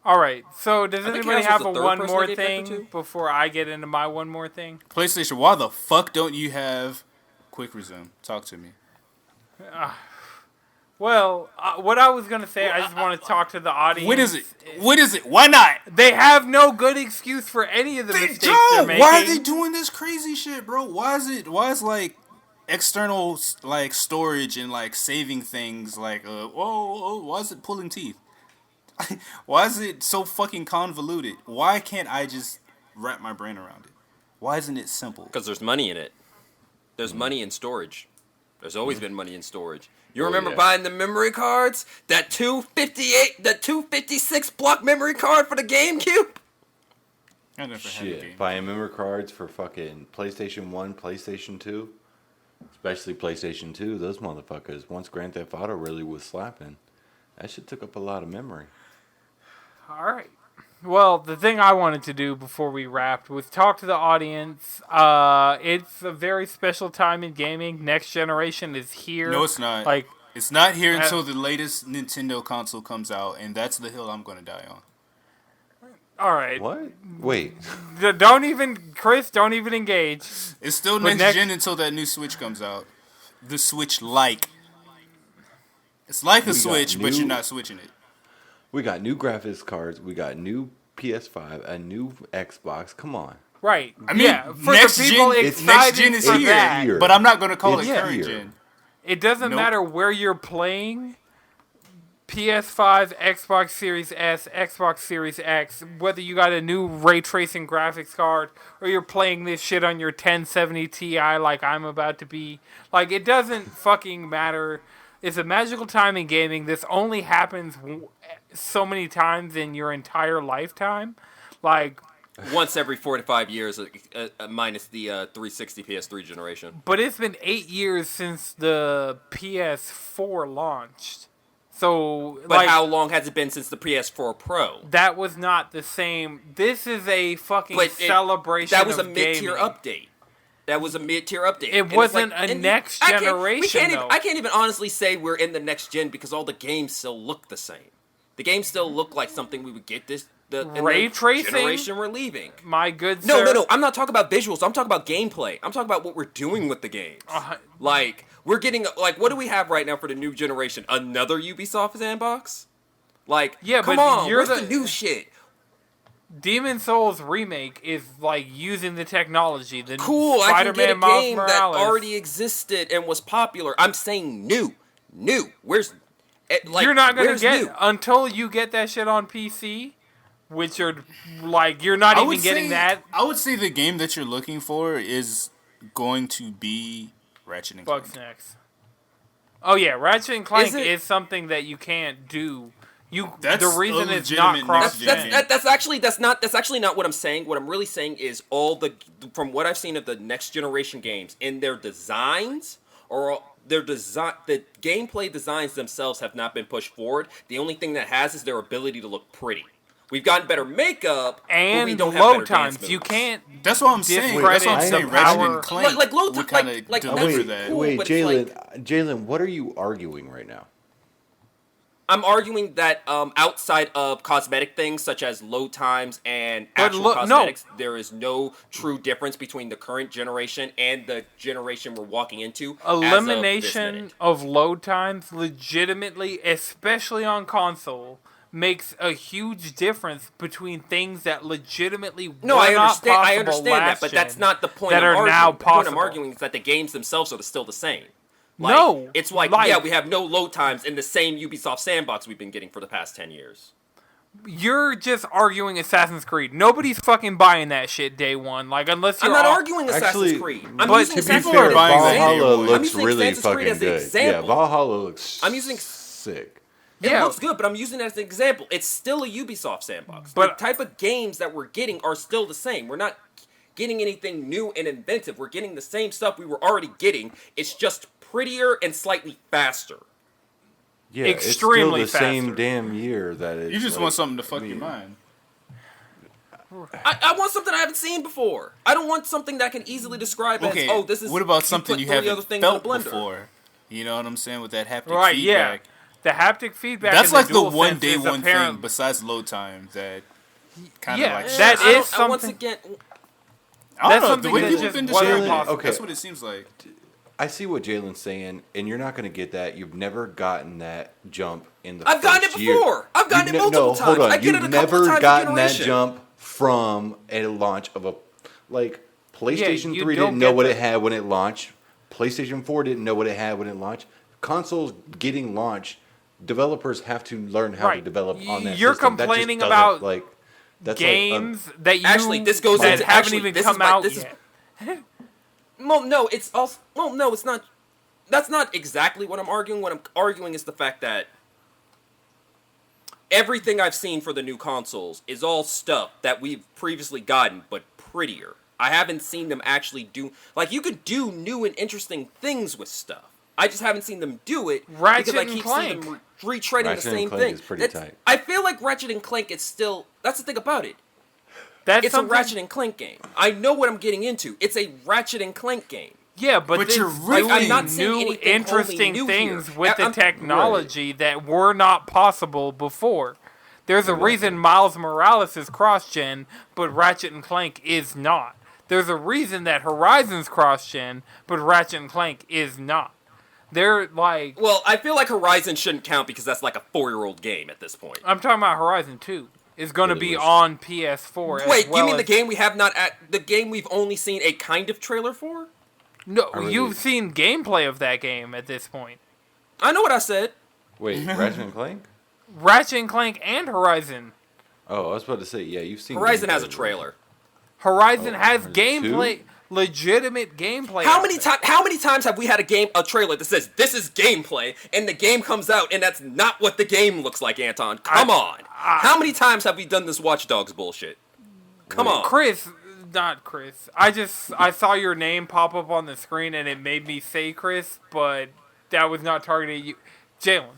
all right. So does think anybody Chaos have a was the third one person more I gave Vector thing to. before I get into my one more thing? PlayStation, why the fuck don't you have quick resume? Talk to me. Well, what I was gonna say, I just want to talk to the audience. What is it? Why not? They have no good excuse for any of the mistakes they're making. Why are they doing this crazy shit, bro? Why is like external like storage and like saving things like why is it pulling teeth? Why is it so fucking convoluted? Why can't I just wrap my brain around it? Why isn't it simple? Because there's money in it. There's money in storage. There's always been money in storage. You remember buying the memory cards? That 256 block memory card for the GameCube? I never had a Shit, game. buying memory cards for fucking PlayStation 1, PlayStation 2. Especially PlayStation 2, those motherfuckers, once Grand Theft Auto really was slapping, that shit took up a lot of memory. All right. Well, the thing I wanted to do before we wrapped was talk to the audience. It's a very special time in gaming. Next generation is here. No, it's not. Like, It's not here until the latest Nintendo console comes out, and that's the hill I'm going to die on. all right. What? Wait. Don't even, Chris. Don't even engage. It's still But next gen until that new Switch comes out. The Switch-like. It's like a Switch, but you're not switching it. We got new graphics cards. We got new PS5, a new Xbox. Come on. Right. I mean, for next the people gen, excited next gen is for here, that, but I'm not going to call It's it current here. gen. it doesn't Nope. matter where you're playing. PS5, Xbox Series S, Xbox Series X, whether you got a new ray tracing graphics card or you're playing this shit on your 1070 Ti like I'm about to be. Like, it doesn't fucking matter. It's a magical time in gaming. This only happens so many times in your entire lifetime. Like, Once every 4 to 5 years, minus the 360 PS3 generation. but it's been 8 years since the PS4 launched. So, But like, how long has it been since the PS4 Pro? that was not the same. This is a fucking celebration. That was a of mid-tier gaming. update. That was a mid-tier update. It And it's wasn't like- a and next I can't- generation, we can't even, though. I can't even honestly say we're in the next gen because all the games still look the same. The games still look like something we would get in Ray the tracing? generation we're leaving. My good No, sir. no, no. I'm not talking about visuals. I'm talking about gameplay. I'm talking about what we're doing with the games. Like, we're getting, like, what do we have right now for the new generation? Another Ubisoft sandbox? Like, Yeah, come but on, you're where's the- the new shit? Demon Souls remake is like using the technology. The Cool, I can get a Spider-Man Miles game that Morales. already existed and was popular. I'm saying new. Where's, like, You're not gonna where's get new? until you get that shit on PC, which are like you're not even getting that. I would say the game that you're looking for is going to be Ratchet and Clank. Bugsnax. Oh yeah, Ratchet and Clank Is it- is something that you can't do. That's The reason a it's not legitimate cross next gen. gen. That's actually not what I'm saying. What I'm really saying is from what I've seen of the next generation games in their designs or the gameplay designs themselves have not been pushed forward. The only thing that has is their ability to look pretty. We've gotten better makeup, but we And don't have load better dance times. You moves. can't. That's what I'm saying. That's what I'm discredit saying. the Ratchet power- and Clank Like load would time- kind of like deliver that's that. cool. Wait, but it's Jalen, what are you arguing right now? I'm arguing that outside of cosmetic things such as load times and But actual look- no. cosmetics, there is no true difference between the current generation and the generation we're walking into. as of this Elimination minute. of load times legitimately, especially on console, makes a huge difference between things that legitimately No, were I not understand. I possible understand that, last but that's gen not the point. that I'm are arguing. now The point I'm possible. arguing is that the games themselves are still the same. Like, No, it's like, like- yeah, we have no load times in the same Ubisoft sandbox we've been getting for the past 10 years. You're just arguing Assassin's Creed. Nobody's fucking buying that shit day one. Like, unless you're I'm not all- arguing Assassin's Actually, Creed. but I'm to using be Assassin's fair, Creed buying as an that example. Valhalla I'm looks using really Assassin's Creed fucking as an good. example. Yeah, Valhalla looks I'm using- sick. It Yeah. looks good, but I'm using it as an example. It's still a Ubisoft sandbox. But- the type of games that we're getting are still the same. We're not getting anything new and inventive. We're getting the same stuff we were already getting. It's just prettier and slightly faster. Yeah, Extremely it's still the same faster. damn year that it's You just like, want something to fuck I your mean, mind. I want something I haven't seen before. I don't want something that I can easily describe Okay, as, oh, this is... what about you something put you 3 other haven't things in a felt blender. before? You know what I'm saying? With that haptic right, yeah. feedback. The haptic feedback. That's in the like the DualSense one day is one apparent- thing besides load time that kind of Yeah, like that I don't- is I once something- again... I that's don't know, the something way that people just been wasn't describing it, possible. Okay. that's what it seems like. I see what Jalen's saying, and you're not going to get that. You've never gotten that jump in the I've gotten first it year. before. I've gotten You've it multiple no, times. Hold on. I get You've it a couple never of times a gotten that generation. jump from a launch of a like PlayStation you 3 don't didn't know get what that. it had when it launched. PlayStation 4 didn't know what it had when it launched. Consoles getting launched, developers have to learn how to Right. develop on that You're system. That just complaining doesn't, about like that's games that you Actually, this goes that into- haven't actually, even this come is my- out this is- yet. Well, no, it's also... Well, no, it's not... That's not exactly what I'm arguing. What I'm arguing is the fact that everything I've seen for the new consoles is all stuff that we've previously gotten, but prettier. I haven't seen them actually do... Like, you could do new and interesting things with stuff. I just haven't seen them do it Ratchet because I and keep Clank. seeing them retreading the Ratchet and same Clank thing. is pretty tight. I feel like Ratchet and Clank is still. That's the thing about it. That's It's a Ratchet and Clank game. I know what I'm getting into. It's a Ratchet and Clank game. Yeah, but you're it's riffing. doing I'm not saying new, anything interesting wholly new things here. with the I'm- technology that were not possible before. There's a reason Miles Morales is cross-gen, but Ratchet and Clank is not. There's a reason that Horizon's cross-gen, but Ratchet and Clank is not. They're like... Well, I feel like Horizon shouldn't count because that's like a 4-year-old game at this point. I'm talking about Horizon 2. It's going to Really be wish- on PS4. as Wait, well you mean the as- game we have not the game we've only seen a kind of trailer for? No, really- you've seen gameplay of that game at this point. I know what I said. Wait, Ratchet and Clank? Ratchet and Clank and Horizon. Oh, I was about to say, yeah, you've seen. Horizon has a gameplay. trailer. Horizon Oh, has Horizon gameplay, 2? legitimate gameplay. How of many it. times have we had a trailer that says this is gameplay and the game comes out and that's not what the game looks like, Anton? Come on. How many times have we done this Watch Dogs bullshit? Come on. Chris, not Chris. I saw your name pop up on the screen and it made me say Chris, but that was not targeted at you. Jalen,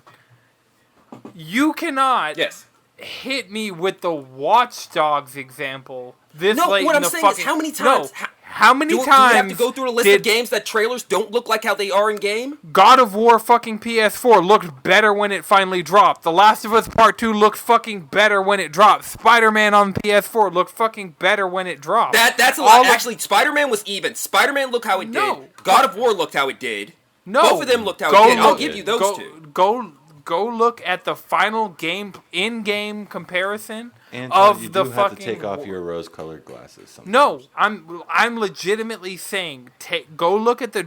you cannot Yes. hit me with the Watch Dogs example. This No, late what in I'm the saying is fucking, how many times- No, how many Do we times have to go through a list did of games that trailers don't look like how they are in game? God of War fucking PS4 looked better when it finally dropped. The Last of Us Part 2 looked fucking better when it dropped. Spider-Man on PS4 looked fucking better when it dropped. That's a All lot. of- Actually, Spider-Man was even. Spider-Man looked how it No. did. God of War looked how it did. No, Both of them looked how go it did. I'll look- give you those go, two. Go look at the final game in-game comparison And of you the do fucking. have to take off your rose-colored glasses. Sometimes. No, I'm legitimately saying go look at the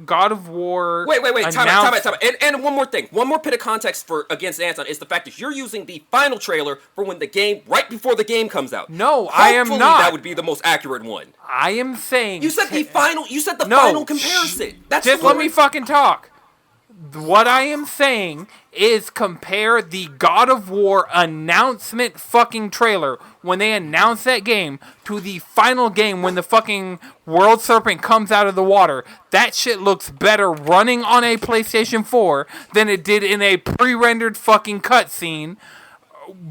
God of War. Wait. Time out. announced- And one more thing. One more bit of context for against Anton is the fact that you're using the final trailer for when the game, right before the game comes out. No, I am Hopefully not. That would be the most accurate one. I am saying You said the final. You said the No, final comparison. That's just the let one. me fucking talk. What I am saying is compare the God of War announcement fucking trailer when they announced that game to the final game when the fucking World Serpent comes out of the water. That shit looks better running on a PlayStation 4 than it did in a pre-rendered fucking cutscene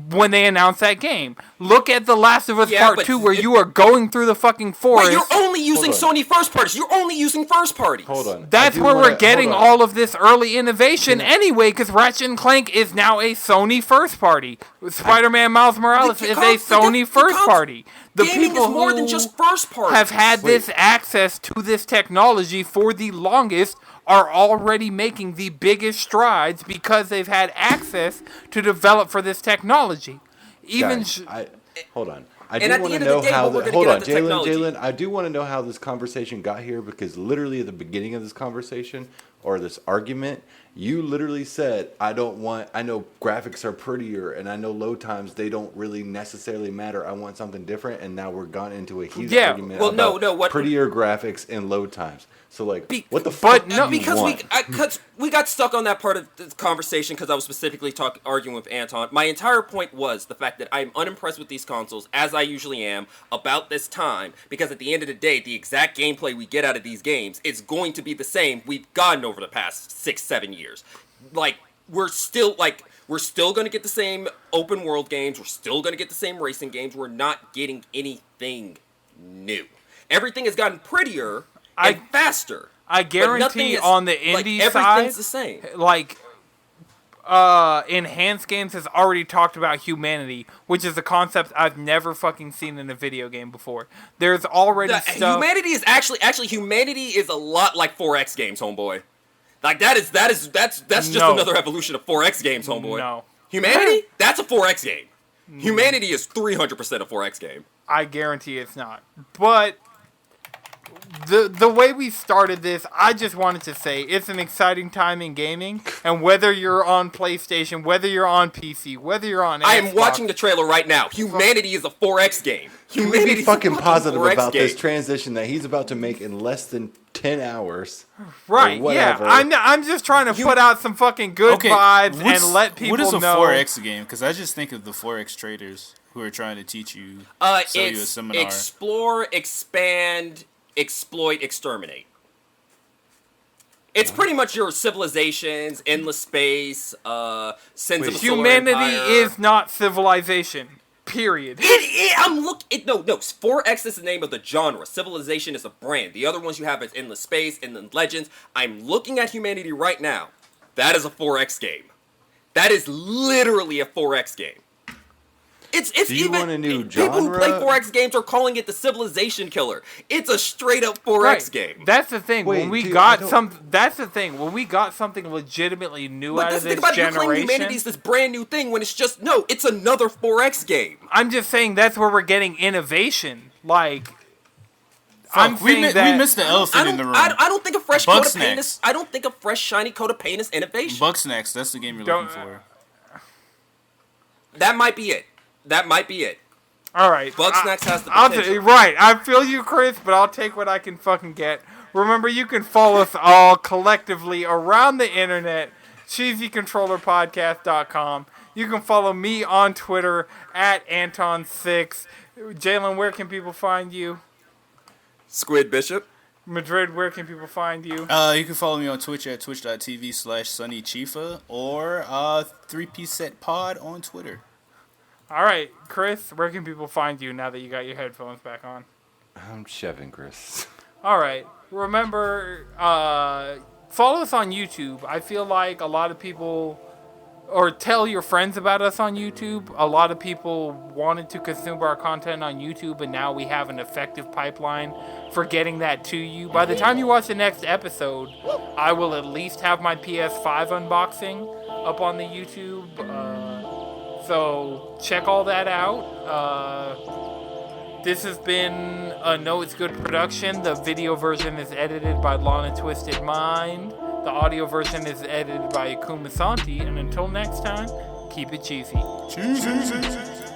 when they announced that game. Look at The Last of Us Yeah, Part but 2 where you are going through the fucking forest. Wait, you're only using Hold on. Sony first parties. You're only using first parties. Hold on. That's I do where wanna- we're getting hold on. all of this early innovation anyway, because Ratchet and Clank is now a Sony first party. Spider-Man Miles Morales The is con- a the- Sony the first con- party. The Gaming people is more who than just first parties. have had this access to this technology for the longest are already making the biggest strides because they've had access to develop for this technology. Even Guys, hold on. I And do at the want to end of the know day, how. what we're gonna Hold get on, at the technology. Jalen. I do want to know how this conversation got here because literally at the beginning of this conversation or this argument, you literally said, "I don't want. I know graphics are prettier, and I know load times they don't really necessarily matter. I want something different." And now we're gone into a huge Yeah, argument well, no, about no, what- prettier graphics and load times. So like, what the but fuck? no, do you because want? we got stuck on that part of the conversation because I was specifically arguing with Anton. My entire point was the fact that I'm unimpressed with these consoles, as I usually am, about this time, because at the end of the day, the exact gameplay we get out of these games is going to be the same we've gotten over the past 6-7 years. Like, we're still going to get the same open world games, we're still going to get the same racing games, we're not getting anything new. Everything has gotten prettier and faster. I but nothing guarantee is- on the like, indie everything's side, the same. like Enhanced Games has already talked about humanity, which is a concept I've never fucking seen in a video game before. There's already stuff. Humanity is actually humanity is a lot like 4X games, homeboy. Like that's just No. another evolution of 4X games, homeboy. No. Humanity, that's a 4X game. Humanity is 300% a 4X game. I guarantee it's not. But the way we started this, I just wanted to say it's an exciting time in gaming, and whether you're on PlayStation, whether you're on PC, whether you're on I am Xbox, watching the trailer right now. Humanity is a 4X game. Can we Humanity be is a fucking positive 4X about this game. transition that he's about to make in less than 10 hours? right? or Yeah, whatever. I'm just trying to put out some fucking good vibes and let people What is a know. 4X game? Because I just think of the 4X traders who are trying to teach you, sell you a It's seminar. explore, expand, exploit, exterminate. It's pretty much your civilizations, endless space, sins of a solar Humanity empire. is not civilization. Period. No, 4X is the name of the genre. Civilization is a brand. The other ones you have is Endless Space, Endless Legends. I'm looking at Humanity right now. That is a 4X game. That is literally a 4X game. It's Do you even want a new people who play genre? 4X games are calling it the Civilization Killer. It's a straight up 4X game. That's the thing. Wait, when we dude, got that's the thing. When we got something legitimately new But out that's of the this thing about it, you're claiming generation. Humanity's this brand new thing when it's just it's another 4X game. I'm just saying that's where we're getting innovation. Like, We missed the elephant in the room. I don't think a fresh Bug coat of paint snacks. is. I don't think a fresh shiny coat of paint is innovation. Bugsnax, that's the game you're looking for. That might be it. all right, Bugsnax has the I'll potential. right. I feel you, Chris, but I'll take what I can fucking get. Remember, you can follow us all collectively around the internet. CheesyControllerPodcast.com. You can follow me on Twitter at Anton6. Jalen, where can people find you? Squid Bishop. Madrid, where can people find you? You can follow me on Twitch at twitch.tv/SunnyChifa or 3Piece Set Pod on Twitter. All right, Chris, where can people find you now that you got your headphones back on? I'm Chevin Chris. All right, remember, follow us on YouTube. I feel like a lot of people, or tell your friends about us on YouTube. A lot of people wanted to consume our content on YouTube, and now we have an effective pipeline for getting that to you. By the time you watch the next episode, I will at least have my PS5 unboxing up on the YouTube. So check all that out. This has been a Know It's Good production. The video version is edited by Lana Twisted Mind. The audio version is edited by Akuma Santi. And until next time, keep it cheesy. Cheesy.